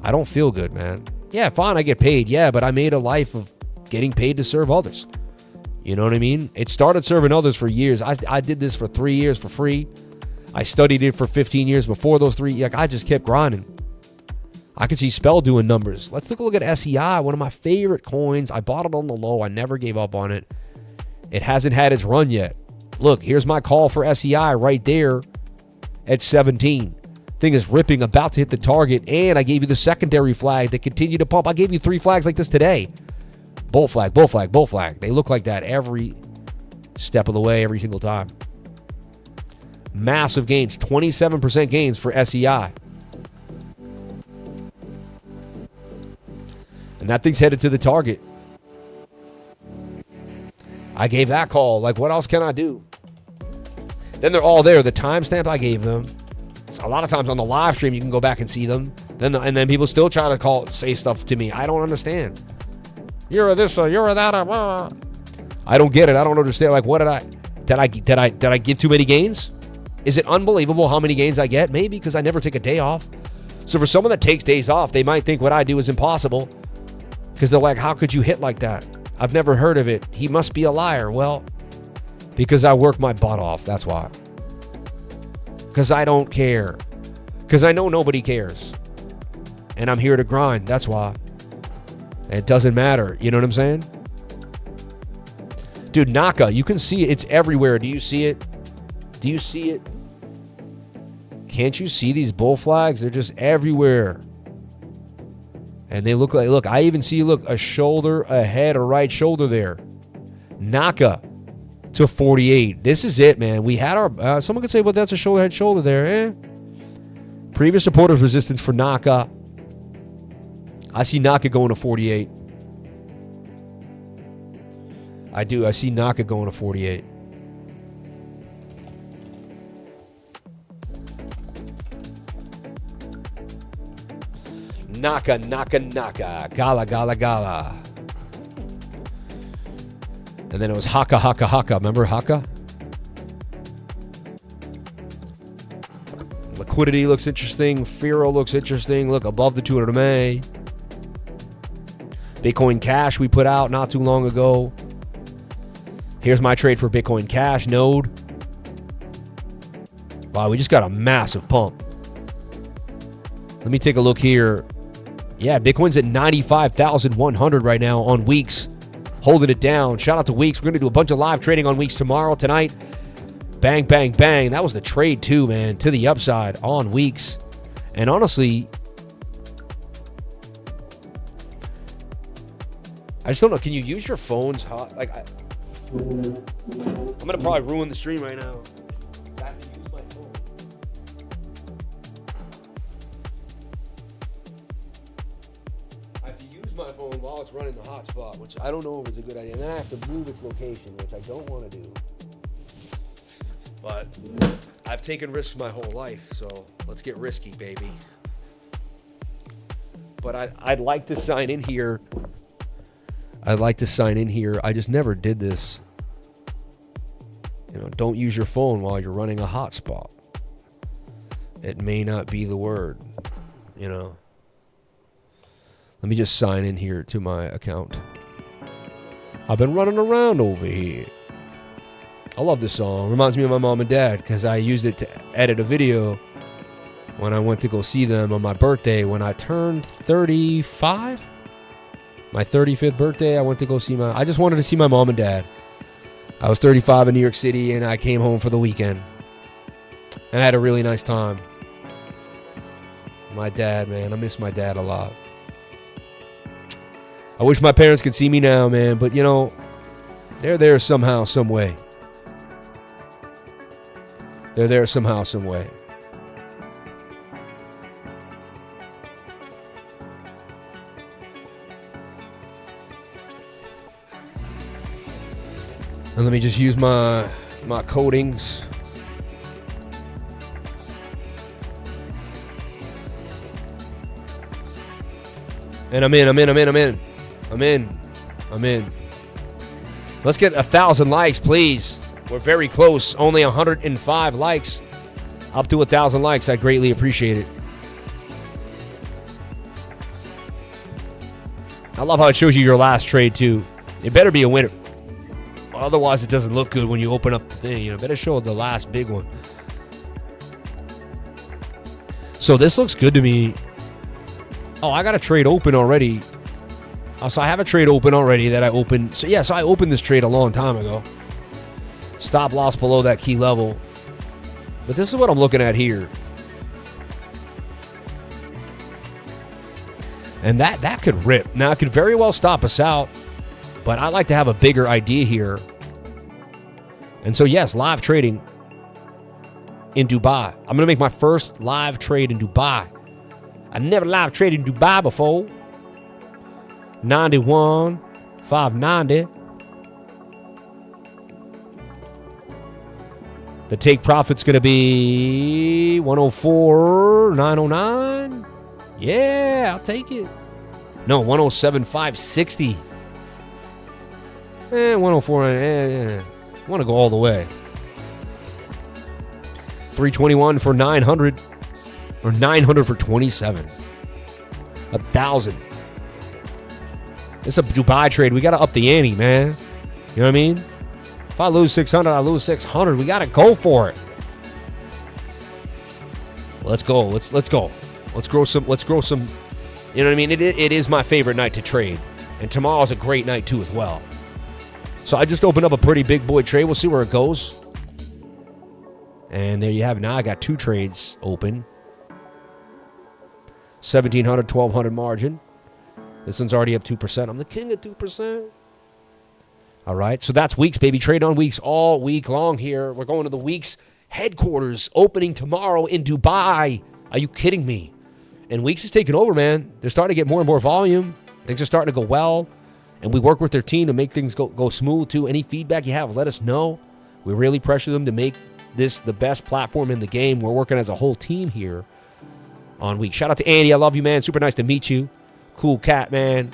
I don't feel good, man. Yeah, fine, I get paid. Yeah, but I made a life of getting paid to serve others. You know what I mean? It started serving others for years. I did this for 3 years for free. I studied it for 15 years before those 3. Like, I just kept grinding. I could see Spell doing numbers. Let's take a look at SEI, one of my favorite coins. I bought it on the low. I never gave up on it. It hasn't had its run yet. Look, here's my call for SEI right there at 17. Thing is ripping, about to hit the target, and I gave you the secondary flag that continued to pump. I gave you 3 flags like this today. Bull flag, bull flag, bull flag. They look like that every step of the way, every single time. Massive gains, 27% gains for SEI. And that thing's headed to the target. I gave that call. Like, what else can I do? Then they're all there. The timestamp I gave them. A lot of times on the live stream, you can go back and see them. And then people still try to say stuff to me. I don't understand. You're a this, you're a that. I don't get it. I don't understand. Like, what did I give too many gains? Is it unbelievable how many gains I get? Maybe, because I never take a day off. So for someone that takes days off, they might think what I do is impossible. Because they're like, how could you hit like that? I've never heard of it. He must be a liar. Well, because I work my butt off. That's why. Because I don't care. Because I know nobody cares. And I'm here to grind. That's why. It doesn't matter. You know what I'm saying? Dude, NAKA, you can see it. It's everywhere. Do you see it? Do you see it? Can't you see these bull flags? They're just everywhere. And they look like, look, I even see, look, a shoulder, a head, a right shoulder there. NAKA to 48. This is it, man. We had our, someone could say, well, that's a shoulder, head, shoulder there. Previous supporters resistance for NAKA. I see NAKA going to 48. I do. I see NAKA going to 48. NAKA, NAKA, NAKA. Gala, gala, gala. And then it was Haka, Haka, Haka. Remember Haka? Liquidity looks interesting. FIRO looks interesting. Look, above the 200 MA. Bitcoin Cash we put out not too long ago. Here's my trade for Bitcoin Cash node. Wow, we just got a massive pump. Let me take a look here. Yeah, Bitcoin's at 95,100 right now on Weeks. Holding it down. Shout out to Weeks. We're going to do a bunch of live trading on Weeks tomorrow, tonight. Bang, bang, bang. That was the trade too, man. To the upside on Weeks. And honestly, I just don't know. Can you use your phones hot? Like, I'm going to probably ruin the stream right now. I have to use my phone. I have to use my phone while it's running the hotspot, which I don't know if it's a good idea. And then I have to move its location, which I don't want to do. But I've taken risks my whole life, so let's get risky, baby. But I'd like to sign in here. I'd like to sign in here. I just never did this. You know, don't use your phone while you're running a hotspot. It may not be the word, you know. Let me just sign in here to my account. I've been running around over here. I love this song. Reminds me of my mom and dad because I used it to edit a video when I went to go see them on my birthday when I turned 35. My 35th birthday, I went to go see I just wanted to see my mom and dad. I was 35 in New York City and I came home for the weekend. And I had a really nice time. My dad, man, I miss my dad a lot. I wish my parents could see me now, man, but you know, they're there somehow, some way. They're there somehow, some way. And let me just use my coatings. And I'm in. Let's get 1,000 likes, please. We're very close. Only 105 likes. Up to 1,000 likes. I greatly appreciate it. I love how it shows you your last trade, too. It better be a winner. Otherwise, it doesn't look good when you open up the thing. You know, better show the last big one. So this looks good to me. Oh, I got a trade open already. So I have a trade open already that I opened. So yeah, so I opened this trade a long time ago. Stop loss below that key level. But this is what I'm looking at here. And that could rip. Now, it could very well stop us out. But I like to have a bigger idea here. And so, yes, live trading in Dubai. I'm going to make my first live trade in Dubai. I never live traded in Dubai before. 91, 590. The take profit's going to be 104, 909. Yeah, I'll take it. No, 107, 560. 104. I want to go all the way. 321 for 900. Or 900 for 27. 1,000. This is a Dubai trade. We got to up the ante, man. You know what I mean? If I lose 600, I lose 600. We got to go for it. Let's go. Let's go. Let's grow some. You know what I mean? It is my favorite night to trade. And tomorrow's a great night, too, as well. So I just opened up a pretty big boy trade. We'll see where it goes. And there you have it. Now I got two trades open. 1,700, 1,200 margin. This one's already up 2%. I'm the king of 2%. All right, so that's weeks, baby. Trade on weeks all week long here. We're going to the weeks headquarters opening tomorrow in Dubai. Are you kidding me? And Weeks is taking over, man. They're starting to get more and more volume. Things are starting to go well. And we work with their team to make things go smooth, too. Any feedback you have, let us know. We really pressure them to make this the best platform in the game. We're working as a whole team here on Week. Shout out to Andy. I love you, man. Super nice to meet you. Cool cat, man.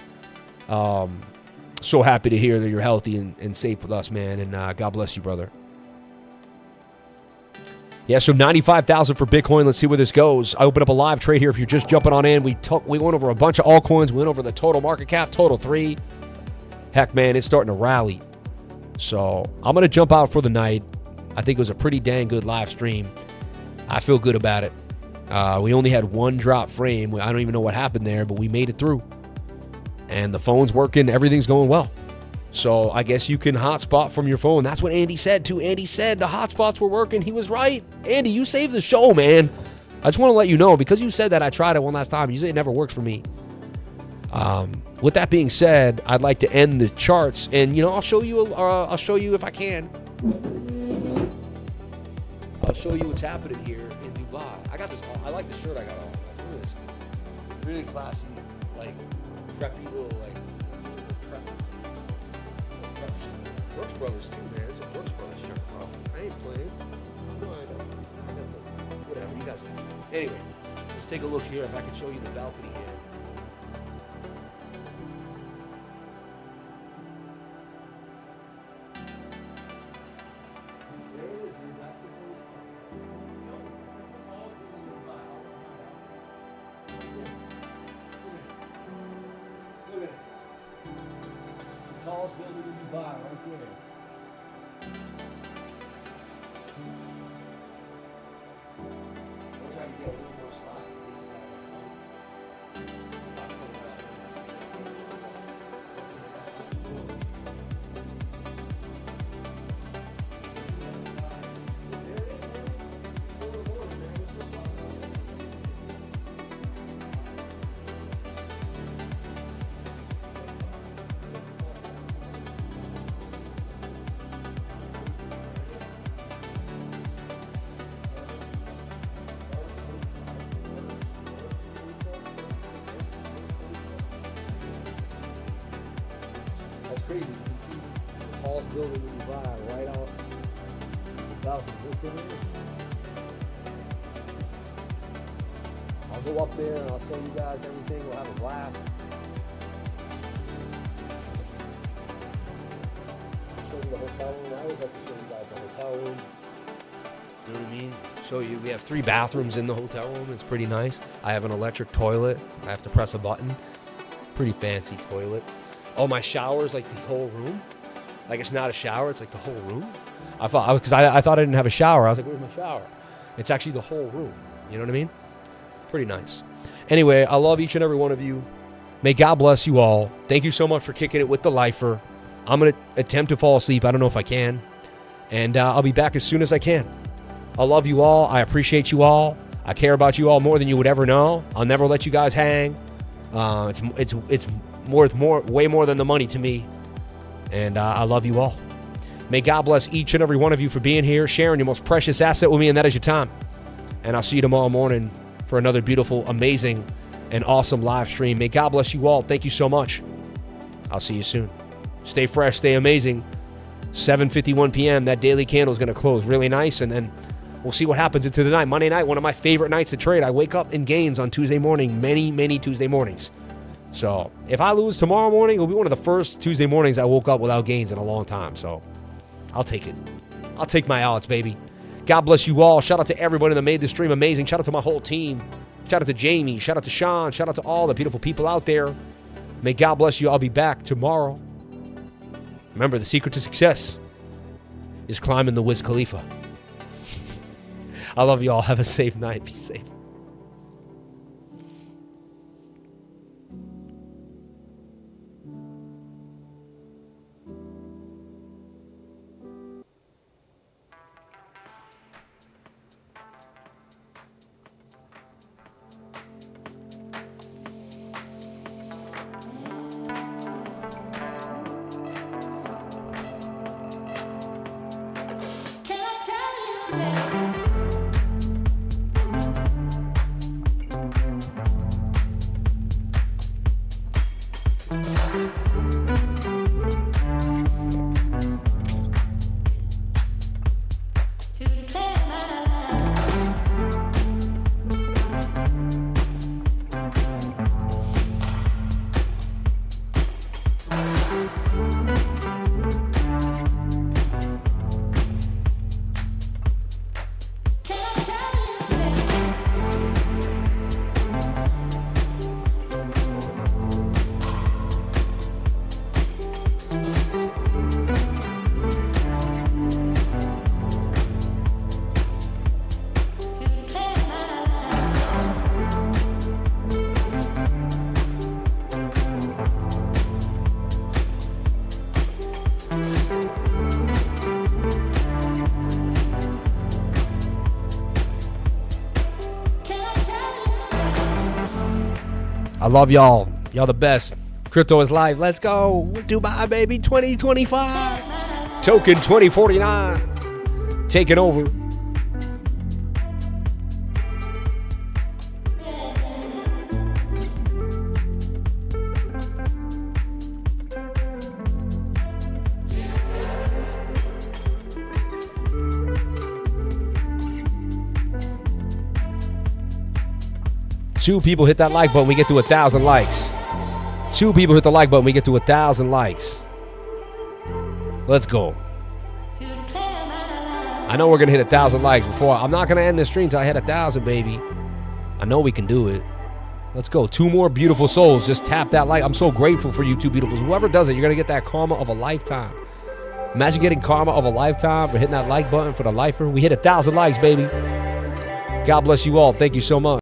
So happy to hear that you're healthy and safe with us, man. And God bless you, brother. Yeah, so 95,000 for Bitcoin. Let's see where this goes. I opened up a live trade here. If you're just jumping on in, we went over a bunch of altcoins. We went over the total market cap, total 3. Heck, man, it's starting to rally. So I'm going to jump out for the night. I think it was a pretty dang good live stream. I feel good about it. We only had one drop frame. I don't even know what happened there, but we made it through. And the phone's working. Everything's going well. So I guess you can hotspot from your phone. That's what Andy said, too. Andy said the hotspots were working. He was right. Andy, you saved the show, man. I just want to let you know, because you said that, I tried it one last time. Usually it never works for me. With that being said, I'd like to end the charts. And, I'll show you if I can. I'll show you what's happening here in Dubai. I got this. I like the shirt I got on. Look at this. Really classy, preppy little, Brooks Brothers too, man. It's a Brooks Brothers shirt, bro. I ain't playing. No, I got whatever, you guys know. Anyway, let's take a look here if I can show you the balcony here. tallest building in Dubai, right there. Wish I could get a little more slack. That's crazy. You can see the tallest building in Dubai right out the balcony. Look at it. I'll go up there and I'll show you guys everything. We'll have a blast. I'll show you the hotel room. I always like to show you guys the hotel room. You know what I mean? Show you. We have 3 bathrooms in the hotel room. It's pretty nice. I have an electric toilet. I have to press a button. Pretty fancy toilet. Oh, my shower's like the whole room. Like it's not a shower, it's like the whole room. I thought I thought I didn't have a shower. I was like, where's my shower? It's actually the whole room. You know what I mean? Pretty nice. Anyway, I love each and every one of you. May God bless you all. Thank you so much for kicking it with the lifer. I'm gonna attempt to fall asleep. I don't know if I can, and I'll be back as soon as I can. I love you all. I appreciate you all. I care about you all more than you would ever know. I'll never let you guys hang. It's way more than the money to me. And I love you all. May God bless each and every one of you for being here, sharing your most precious asset with me, and that is your time. And I'll see you tomorrow morning for another beautiful, amazing, and awesome live stream. May God bless you all. Thank you so much. I'll see you soon. Stay fresh, stay amazing. 7:51 p.m. That daily candle is going to close really nice, and then we'll see what happens into the night. Monday night, one of my favorite nights to trade. I wake up in gains on Tuesday morning, many Tuesday mornings. So if I lose tomorrow morning, it'll be one of the first Tuesday mornings I woke up without gains in a long time. So I'll take it. I'll take my odds, baby. God bless you all. Shout out to everybody that made this stream amazing. Shout out to my whole team. Shout out to Jamie. Shout out to Sean. Shout out to all the beautiful people out there. May God bless you. I'll be back tomorrow. Remember, the secret to success is climbing the Wiz Khalifa. I love you all. Have a safe night. Be safe. I love y'all. Y'all the best. Crypto is live. Let's go. Dubai, baby. 2025. Token 2049. Taking over. Two people hit that like button, we get to 1,000 likes. 2 people hit the like button, we get to 1,000 likes. Let's go. I know we're gonna hit 1,000 likes before. I'm not gonna end the stream till I hit 1,000, baby. I know we can do it. Let's go. 2 more beautiful souls. Just tap that like. I'm so grateful for you 2 beautiful. Whoever does it, you're going to get that karma of a lifetime. Imagine getting karma of a lifetime for hitting that like button for the lifer. We hit 1,000 likes, baby. God bless you all. Thank you so much.